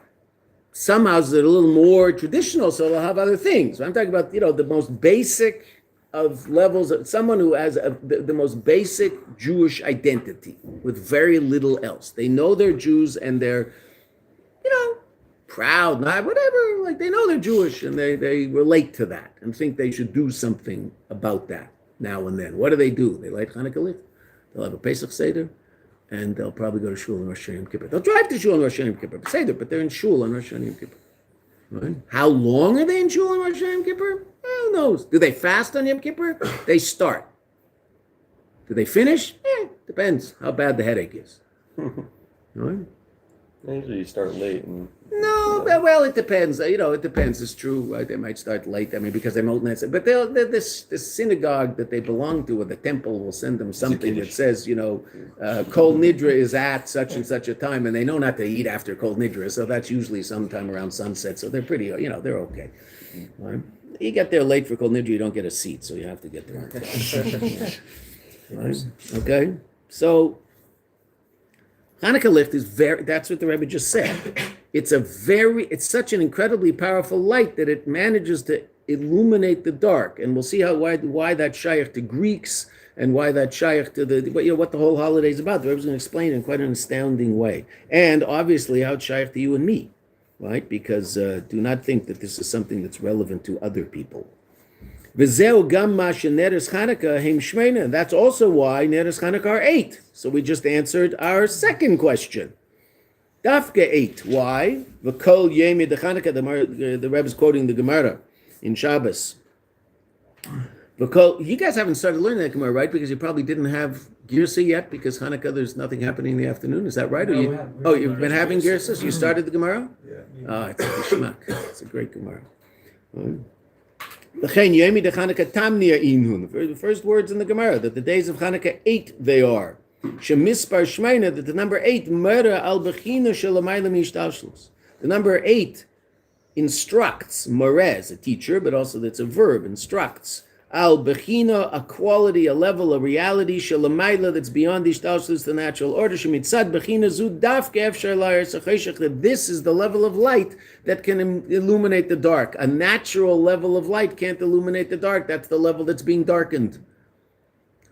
some houses are a little more traditional, so they'll have other things. I'm talking about, the most basic of levels of someone who has the most basic Jewish identity with very little else. They know they're Jews and they're, proud, not whatever, like they know they're Jewish and they relate to that and think they should do something about that now and then. What do? They light Hanukkah licht. They'll have a Pesach Seder and they'll probably go to shul on Rosh Hashanah Yom Kippur. They'll drive to shul on Rosh Hashanah Yom Kippur, Seder, but they're in shul on Rosh Hashanah Yom Kippur. Right? How long are they in shul on Rosh Hashanah Yom Kippur? Who knows? Do they fast on Yom Kippur? They start. Do they finish? Depends how bad the headache is. Right? Usually you start late. No, well, it depends. It depends. It's true. Right? They might start late. Because they're old. But this synagogue that they belong to, or the temple, will send them something that says, Kol Nidra is at such and such a time, and they know not to eat after Kol Nidra, so that's usually sometime around sunset. So they're pretty. They're okay. Right? You get there late for Kol Nidra, you don't get a seat, so you have to get there on time. Right? Okay, so. Hanukkah licht is that's what the Rebbe just said. It's such an incredibly powerful light that it manages to illuminate the dark. And we'll see why that's shaykh to Greeks and why that's shaykh to what the whole holiday is about. The Rebbe's going to explain it in quite an astounding way. And obviously how it's shaykh to you and me, right? Because do not think that this is something that's relevant to other people. That's also why Neres Chanukah are 8. So we just answered our second question. Dafka 8. Why? V'kol yemi de Chanukah. The Rebbe is quoting the Gemara in Shabbos. You guys haven't started learning that Gemara, right? Because you probably didn't have Girsa yet, because Hanukkah there's nothing happening in the afternoon. Is that right? No, you've been having Girsa? So you started the Gemara? Yeah. It's a Geshmak. It's a great Gemara. The first words in the Gemara, that the days of Hanukkah 8 they are. Shemispar Shmeina, that the number 8, Mera al Bechina Shalamayla Mishtalshlus. The number 8 instructs, Morez, a teacher, but also that's a verb, instructs. Al Bechina, a quality, a level, a reality, Shalamayla, that's beyond Ishtalshlus, the natural order. Shemitzad Bechina Zud Dafke Efshar Layar Sacheshach, that this is the level of light that can illuminate the dark. A natural level of light can't illuminate the dark. That's the level that's being darkened.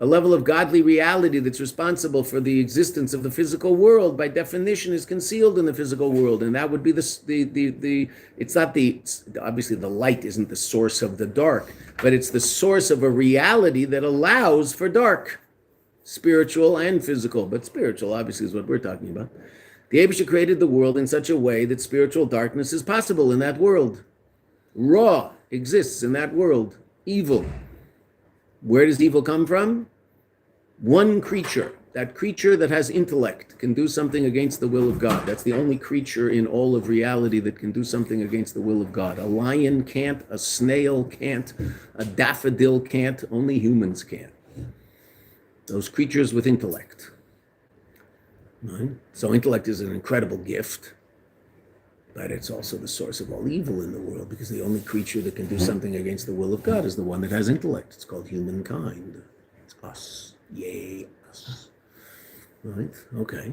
A level of godly reality that's responsible for the existence of the physical world, by definition, is concealed in the physical world, and that would be obviously the light isn't the source of the dark, but it's the source of a reality that allows for dark, spiritual and physical, but spiritual obviously is what we're talking about. The Eibusha created the world in such a way that spiritual darkness is possible in that world. Ra exists in that world. Evil. Where does evil come from? One creature, that creature that has intellect can do something against the will of God. That's the only creature in all of reality that can do something against the will of God. A lion can't, a snail can't, a daffodil can't, only humans can. Those creatures with intellect. Right? So intellect is an incredible gift, but it's also the source of all evil in the world, because the only creature that can do something against the will of God is the one that has intellect. It's called humankind. It's us. Yay, us. Right? Okay.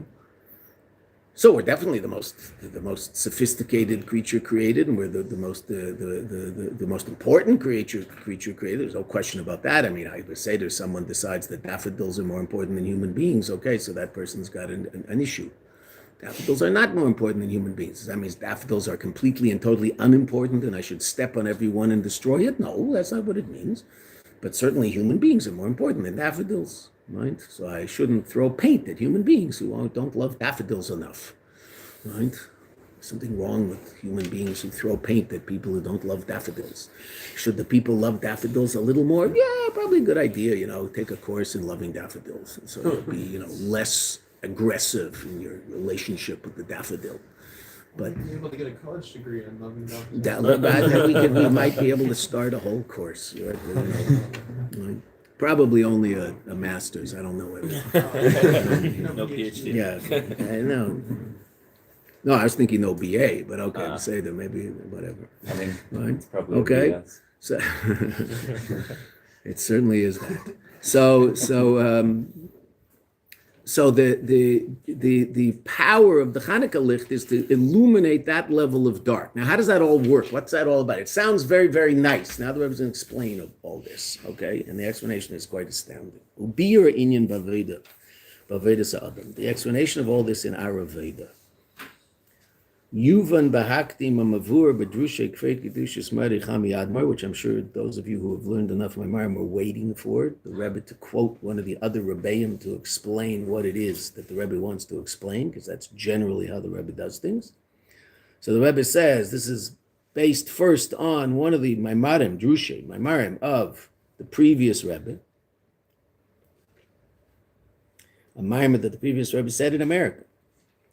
So we're definitely the most sophisticated creature created, and we're the most important creature created. There's no question about that. I mean, I would say there's someone decides that daffodils are more important than human beings. Okay, so that person's got an issue. Daffodils are not more important than human beings. That means daffodils are completely and totally unimportant, and I should step on every one and destroy it. No, that's not what it means. But certainly human beings are more important than daffodils. Right? So I shouldn't throw paint at human beings who don't love daffodils enough. Right? Something wrong with human beings who throw paint at people who don't love daffodils. Should the people love daffodils a little more? Yeah, probably a good idea, take a course in loving daffodils. And so you'll be, less aggressive in your relationship with the daffodil. But you're able to get a college degree in loving daffodils. we might be able to start a whole course. Right? Probably only a master's. I don't know whether. No PhD. Yeah, I know. No, I was thinking no BA, but okay, to say that maybe whatever. I mean, Right? it's probably Okay. BS. So it certainly is that. So the power of the Hanukkah licht is to illuminate that level of dark. Now, how does that all work? What's that all about? It sounds very, very nice. Now the Rebbe is going to explain all this, okay? And the explanation is quite astounding. The explanation of all this in Ayurveda. Yuvan bahakti mamavur bedrushe kfei kedushas mari chami admar, which I'm sure those of you who have learned enough Maimarim were waiting for, the Rebbe to quote one of the other Rebbeim to explain what it is that the Rebbe wants to explain, because that's generally how the Rebbe does things. So the Rebbe says this is based first on one of the Maimarim of the previous Rebbe, a Maimah that the previous Rebbe said in America,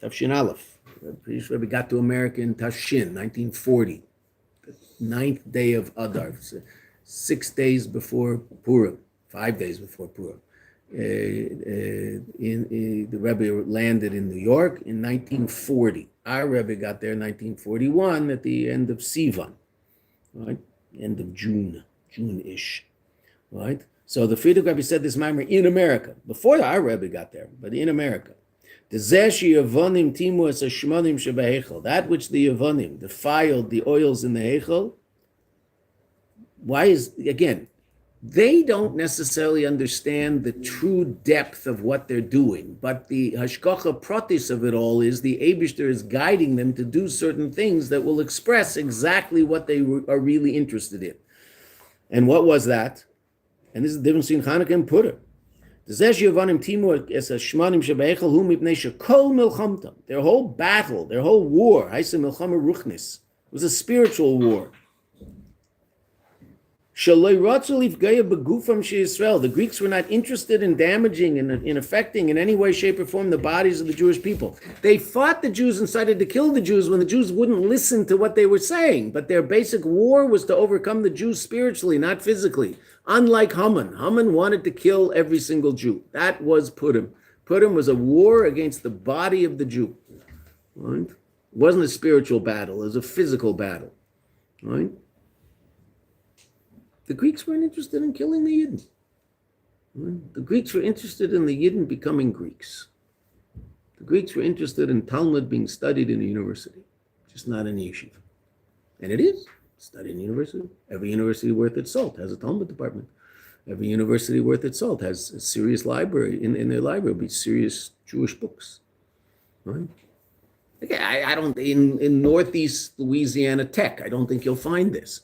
Tafshin Aleph. The previous Rebbe got to America in Tashin, 1940, the 9th day of Adar, 6 days before Purim, 5 days before Purim. The Rebbe landed in New York in 1940. Our Rebbe got there in 1941 at the end of Sivan, right? End of June-ish, right? So the Frierdiker Rebbe said this Maimer in America, before our Rebbe got there, but in America. That which the Yavonim defiled the oils in the Heichel. Why again, they don't necessarily understand the true depth of what they're doing, but the hashkacha pratis of it all is the Eibishter is guiding them to do certain things that will express exactly what they are really interested in. And what was that? And this is the difference between Hanukkah and Purim. Their whole battle, their whole war, was a spiritual war. The Greeks were not interested in damaging and in affecting in any way, shape, or form the bodies of the Jewish people. They fought the Jews and started to kill the Jews when the Jews wouldn't listen to what they were saying. But their basic war was to overcome the Jews spiritually, not physically. Unlike Haman. Haman wanted to kill every single Jew. That was Purim. Purim was a war against the body of the Jew. Right? It wasn't a spiritual battle. It was a physical battle. Right? The Greeks weren't interested in killing the Yidden. Right? The Greeks were interested in the Yidden becoming Greeks. The Greeks were interested in Talmud being studied in a university, just not in a yeshiva. And it is. Study in university. Every university worth its salt has a Talmud department. Every university worth its salt has a serious library. In their library will be serious Jewish books. Right? Okay, I don't in Northeast Louisiana Tech, I don't think you'll find this.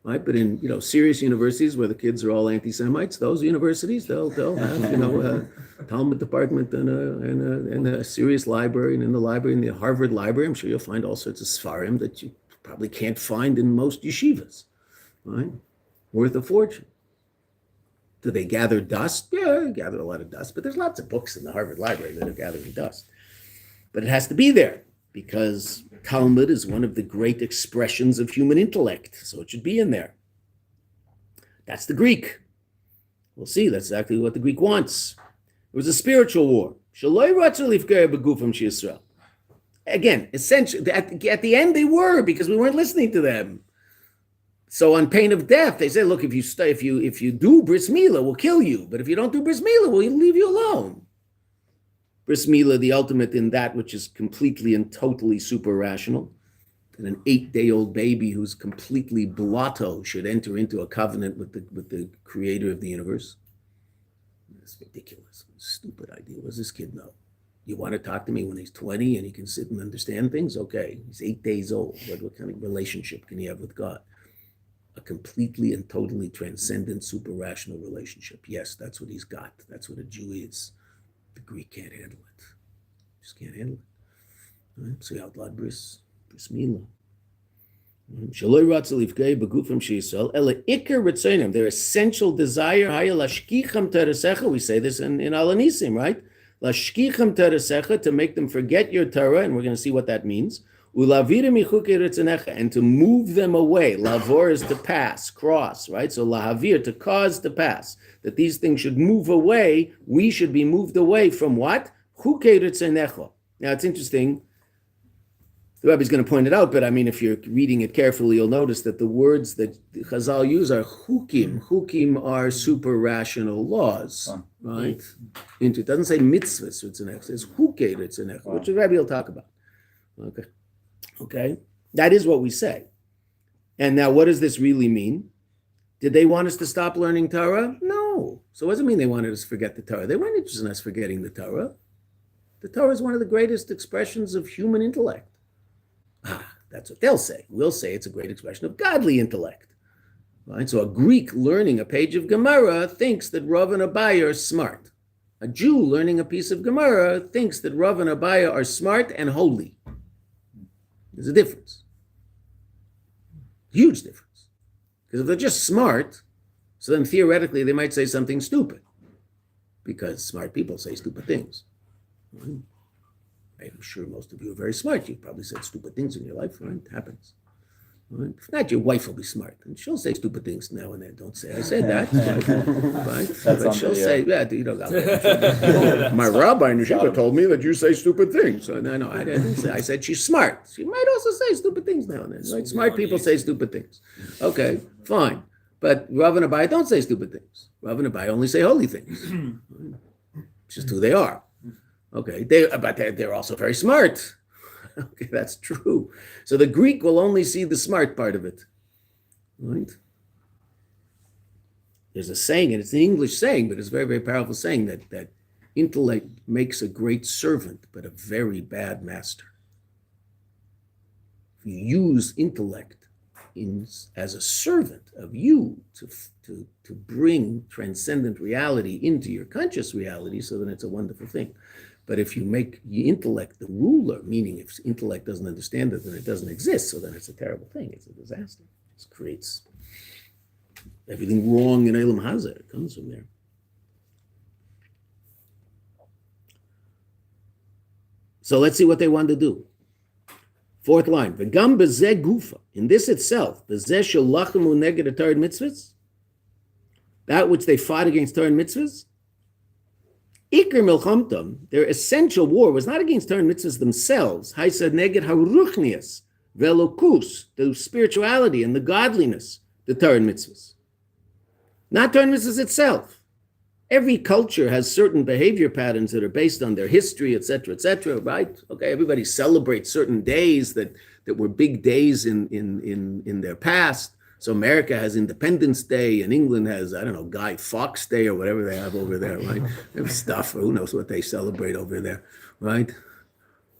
Right? But in serious universities where the kids are all anti-Semites, those universities they'll have a Talmud department and a serious library, and in the Harvard Library, I'm sure you'll find all sorts of Sfarim that you probably can't find in most yeshivas, right? Worth a fortune. Do they gather dust? Yeah, they gather a lot of dust, but there's lots of books in the Harvard Library that are gathering dust. But it has to be there because Talmud is one of the great expressions of human intellect, so it should be in there. That's the Greek. We'll see, that's exactly what the Greek wants. It was a spiritual war. Again, essentially, at the end they were, because we weren't listening to them. So on pain of death, they say, look, if you do bris milah, we'll kill you. But if you don't do bris milah, we'll leave you alone. Bris milah, the ultimate in that which is completely and totally super rational. And an 8-day-old baby who's completely blotto should enter into a covenant with the creator of the universe. It's ridiculous. Stupid idea. What does this kid know? You want to talk to me when he's 20 and he can sit and understand things? Okay. He's 8 days old. What kind of relationship can he have with God? A completely and totally transcendent, super rational relationship. Yes, that's what he's got. That's what a Jew is. The Greek can't handle it. Just can't handle it. Right? So he outlawed bris milah. Their essential desire, we say this in Alanisim, right? To make them forget your Torah, and we're going to see what that means. And to move them away. Lavor is to pass, cross, right? So lahavir, to cause to pass. That these things should move away. We should be moved away from what? Now it's interesting. The Rebbe is going to point it out, but I mean, if you're reading it carefully, you'll notice that the words that Chazal use are chukim. Chukim are super rational laws, right? It doesn't say mitzvahs, it's chukei ritzanecha, which the Rebbe will talk about. Okay, that is what we say. And now, what does this really mean? Did they want us to stop learning Torah? No. So what does it mean they wanted us to forget the Torah? They weren't interested in us forgetting the Torah. The Torah is one of the greatest expressions of human intellect. That's what they'll say. We'll say it's a great expression of godly intellect. Right? So a Greek learning a page of Gemara thinks that Rav and Abaye are smart. A Jew learning a piece of Gemara thinks that Rav and Abaye are smart and holy. There's a difference. Huge difference. Because if they're just smart, so then theoretically they might say something stupid. Because smart people say stupid things. Right? I'm sure most of you are very smart. You've probably said stupid things in your life, right? It happens. Right? If not, your wife will be smart. And she'll say stupid things now and then. Don't say I said that. Right? But she'll say, yeah, you know, my rabbi in Yeshiva told me that you say stupid things. So, no, I didn't say. I said she's smart. She might also say stupid things now and then. Right? Smart people say stupid things. Okay, fine. But Rav and Abaye don't say stupid things. Rav and Abaye only say holy things. It's just who they are. Okay, but they're also very smart. Okay, that's true. So the Greek will only see the smart part of it, right? There's a saying, and it's an English saying, but it's a very, very powerful saying that intellect makes a great servant, but a very bad master. If you use intellect as a servant of you to bring transcendent reality into your conscious reality, so then it's a wonderful thing. But if you make intellect the ruler, meaning if intellect doesn't understand it, then it doesn't exist, so then it's a terrible thing. It's a disaster. It creates everything wrong in Elam Hazeh. It comes from there. So let's see what they want to do. Fourth line. V'gam bezeh gufa. In this itself, bezeh shelachamu neged Torah mitzvahs, that which they fought against Torah mitzvahs, Iker milchamtam, their essential war was not against Torah mitzvahs themselves. Haisa neged haruchnias, velokus, the spirituality and the godliness, the Torah mitzvahs. Not Torah mitzvahs itself. Every culture has certain behavior patterns that are based on their history, etc., right? Okay, everybody celebrates certain days that were big days in their past. So America has Independence Day, and England has, I don't know, Guy Fawkes Day or whatever they have over there, right? They have stuff, who knows what they celebrate over there, right?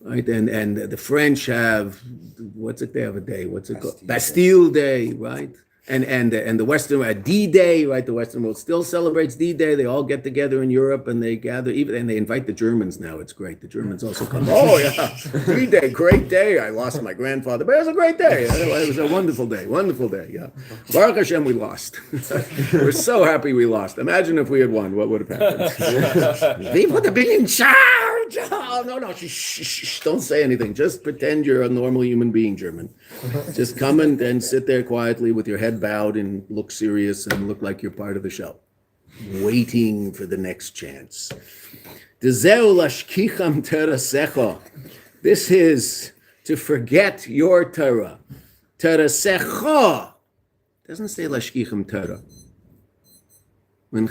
Right, and the French have, what's it, they have a day, what's it called? Bastille Day, right? And the Western D-Day, right? The Western world still celebrates D-Day. They all get together in Europe and they gather, and they invite the Germans now. It's great. The Germans also come. Oh yeah, D-Day, great day. I lost my grandfather, but it was a great day. It was a wonderful day. Yeah. Baruch Hashem, we lost. We're so happy we lost. Imagine if we had won. What would have happened? They put the big in charge. Oh, no, shh, don't say anything. Just pretend you're a normal human being, German. Just come and sit there quietly with your head bowed and look serious and look like you're part of the show, waiting for the next chance. This is to forget your Torah. Terasecha doesn't say lashkicham Torah. When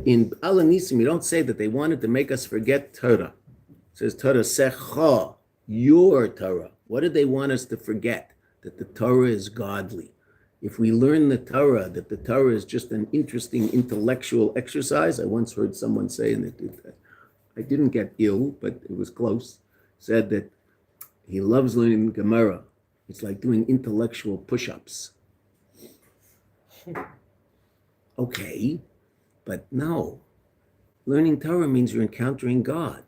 in Alanisim, you don't say that they wanted to make us forget Torah. It says Terasecha, your Torah. What did they want us to forget? That the Torah is godly. If we learn the Torah, that the Torah is just an interesting intellectual exercise. I once heard someone say, and I didn't get ill, but it was close, said that he loves learning Gemara. It's like doing intellectual push-ups. Okay, but no. Learning Torah means you're encountering God.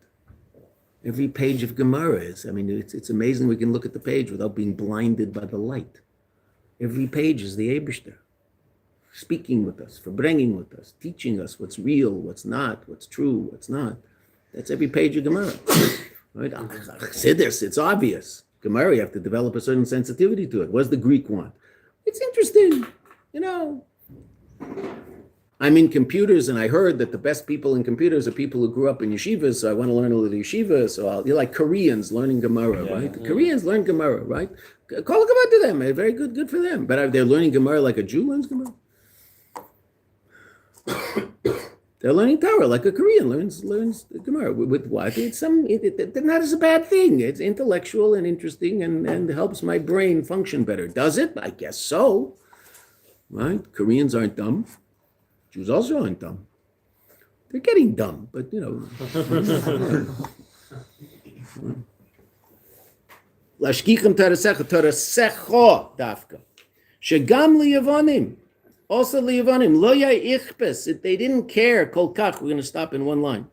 Every page of Gemara is, it's amazing we can look at the page without being blinded by the light. Every page is the Eibishter, speaking with us, bringing with us, teaching us what's real, what's not, what's true, what's not. That's every page of Gemara. Right? Chassidus, it's obvious. Gemara, you have to develop a certain sensitivity to it. What does the Greek want? It's interesting, I'm in computers, and I heard that the best people in computers are people who grew up in yeshivas, so I want to learn a little yeshiva, so you're like Koreans learning Gemara, right? The Koreans learn Gemara, right? Call Gemara to them. Very good for them. But they're learning Gemara like a Jew learns Gemara. They're learning Torah like a Korean learns Gemara. With what? It's not as a bad thing. It's intellectual and interesting and helps my brain function better. Does it? I guess so. Right? Koreans aren't dumb. Jews also aren't dumb. They're getting dumb, but Lashkichem tarasecho dafka. Shegam liyavonim. Also liyavonim. Lo ichpes. They didn't care. Kol kach. We're going to stop in one line.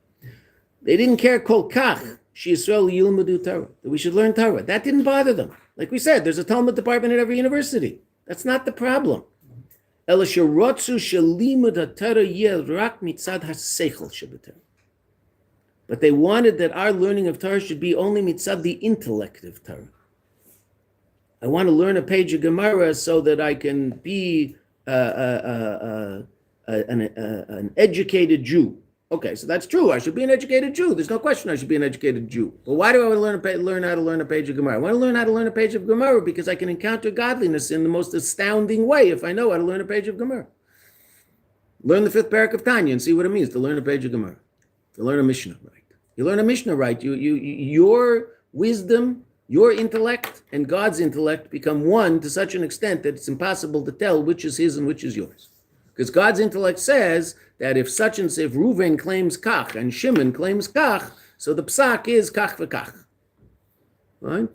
They didn't care. Kol kach. She'Yisrael yilmadu Torah. That we should learn Torah. That didn't bother them. Like we said, there's a Talmud department at every university. That's not the problem. But they wanted that our learning of Torah should be only mitzad the intellect of Torah. I want to learn a page of Gemara so that I can be an educated Jew. Okay, so that's true. I should be an educated Jew. There's no question I should be an educated Jew. But why do I want to learn how to learn a page of Gemara? I want to learn how to learn a page of Gemara because I can encounter godliness in the most astounding way if I know how to learn a page of Gemara. Learn the 5th parak of Tanya and see what it means to learn a page of Gemara. To learn a Mishnah right. You learn a Mishnah right. Your wisdom, your intellect, and God's intellect become one to such an extent that it's impossible to tell which is his and which is yours. Because God's intellect says that if Reuven claims kach and Shimon claims kach, so the psak is kach v'kach. Right?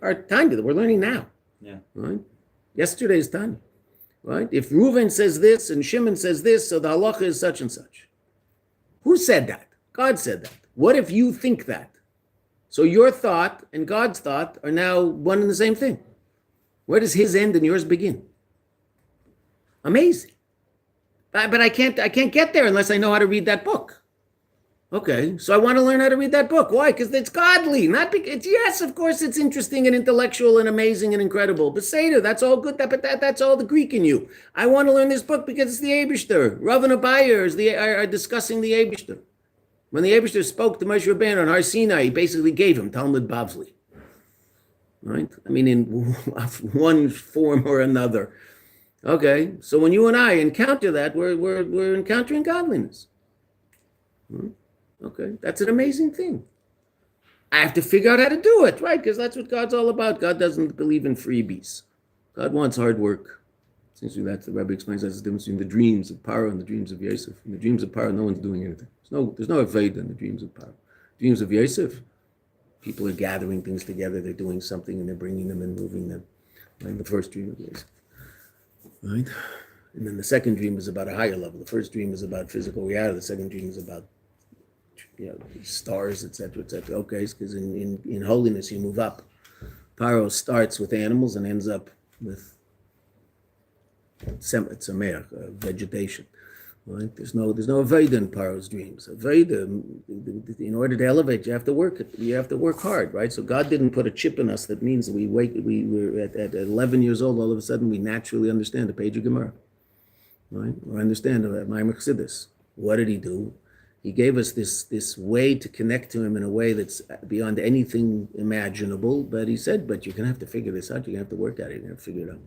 Our Tanya that we're learning now. Yeah. Right? Yesterday's Tanya. Right? If Reuven says this and Shimon says this, so the halacha is such and such. Who said that? God said that. What if you think that? So your thought and God's thought are now one and the same thing. Where does his end and yours begin? Amazing. But I can't get there unless I know how to read that book. Okay, so I want to learn how to read that book. Why? Because it's godly. Not because yes, of course, it's interesting and intellectual and amazing and incredible. But Seder, that's all good. That's all the Greek in you. I want to learn this book because it's the Eibishter. Rav and Abaye are discussing the Eibishter. When the Eibishter spoke to Moshe Rabbeinu on Har Sinai, he basically gave him Talmud Bavli. Right? In one form or another. Okay, so when you and I encounter that, we're encountering godliness. Okay, that's an amazing thing. I have to figure out how to do it, right? Because that's what God's all about. God doesn't believe in freebies. God wants hard work. Essentially, that's the Rebbe explains that's the difference between the dreams of Paro and the dreams of Yosef. In the dreams of Paro, no one's doing anything. There's no Aveda in the dreams of Paro. Dreams of Yosef, people are gathering things together. They're doing something and they're bringing them and moving them. Like the first dream of Yosef. right? And then the second dream is about a higher level. The first dream is about physical reality. The second dream is about, stars, etc., etc. Okay, because in holiness you move up. Paro starts with animals and ends up with vegetation. Right? There's no Aveda in Paro's dreams. Aveda, in order to elevate, you have to work. You have to work hard, right? So God didn't put a chip in us that means we're at 11 years old. All of a sudden, we naturally understand a page of Gemara, right? Or understand Maimar Chassidus. What did He do? He gave us this way to connect to Him in a way that's beyond anything imaginable. But He said, but you're gonna have to figure this out. You're gonna have to work at it. You're gonna have to figure it out.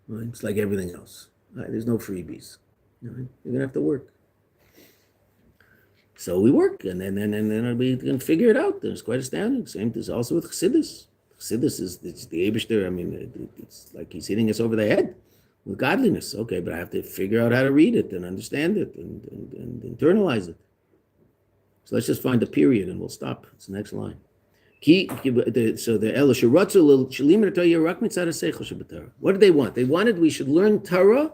Right? It's like everything else. Right? There's no freebies. Right? You're gonna have to work. So we work, and then we can figure it out. It's quite astounding. Same thing also with Chassidus. Chassidus it's the Eibishter. I mean, it's like He's hitting us over the head with godliness. Okay, but I have to figure out how to read it and understand it and internalize it. So let's just find a period and we'll stop. It's the next line. What did they want? They wanted we should learn Torah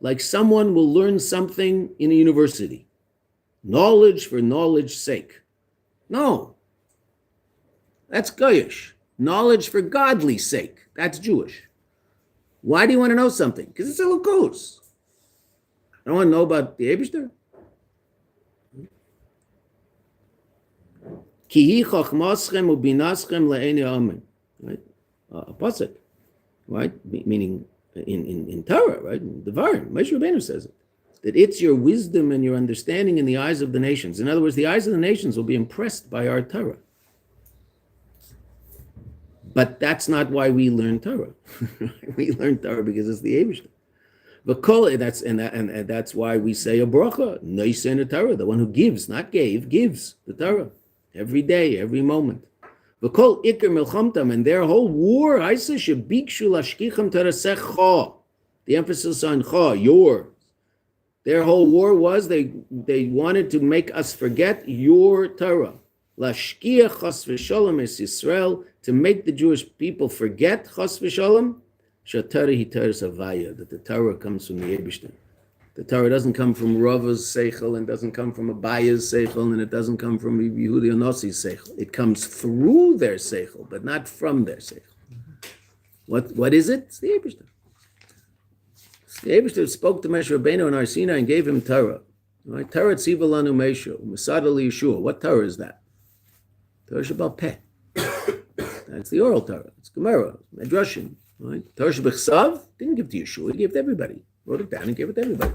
like someone will learn something in a university. Knowledge for knowledge's sake. No. That's Goyish. Knowledge for godly sake. That's Jewish. Why do you want to know something? Because it's a lukos. I don't want to know about the Eibishter. Kihi chochmaschem ubinaschem le'eni amen. Right? Pasuk. Right? Meaning in Torah, right? In Devarim. Moshe Rabbeinu says it. That it's your wisdom and your understanding in the eyes of the nations. In other words, the eyes of the nations will be impressed by our Torah. But that's not why we learn Torah. We learn Torah because it's the Eibishter. That's why we say a bracha, Neisen Torah, the one who gives, not gave, gives the Torah every day, every moment. V'kol ikar milchamtam, and their whole war, I say, shebikshu lashkicham tarasecha. The emphasis on cha, your. Their whole war was they wanted to make us forget your Torah. Lashkiach chas v'shalom es Yisrael, to make the Jewish people forget chas v'shalom, shatara hi Torah savaya, that the Torah comes from the Eibishter. The Torah doesn't come from Rava's seichel, and doesn't come from Abaya's seichel, and it doesn't come from Yehudi Anosi's seichel. It comes through their seichel, but not from their seichel. What is it? It's the Eibishter. The Eibishter spoke to Moshe Rabbeinu in Har Sinai and gave him Torah. Right? Torah tziva lanu Moshe, Masada li Yeshua. What Torah is that? Torah Shabbat Peh. That's the oral Torah. It's Gemara, Medrashim. Right? Torah Shabbat didn't give to Yeshua. He gave to everybody. Wrote it down and gave it to everybody.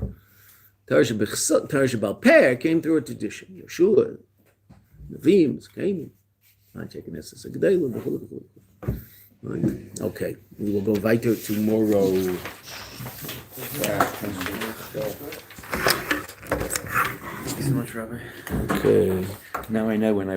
Torah Shabbat Peh came through a tradition. Yeshua, Nevi'im, came. I'm checking this as a G'dayla. Okay, we will go weiter tomorrow. Thank you so much, Rabbi. Okay. Now I know when I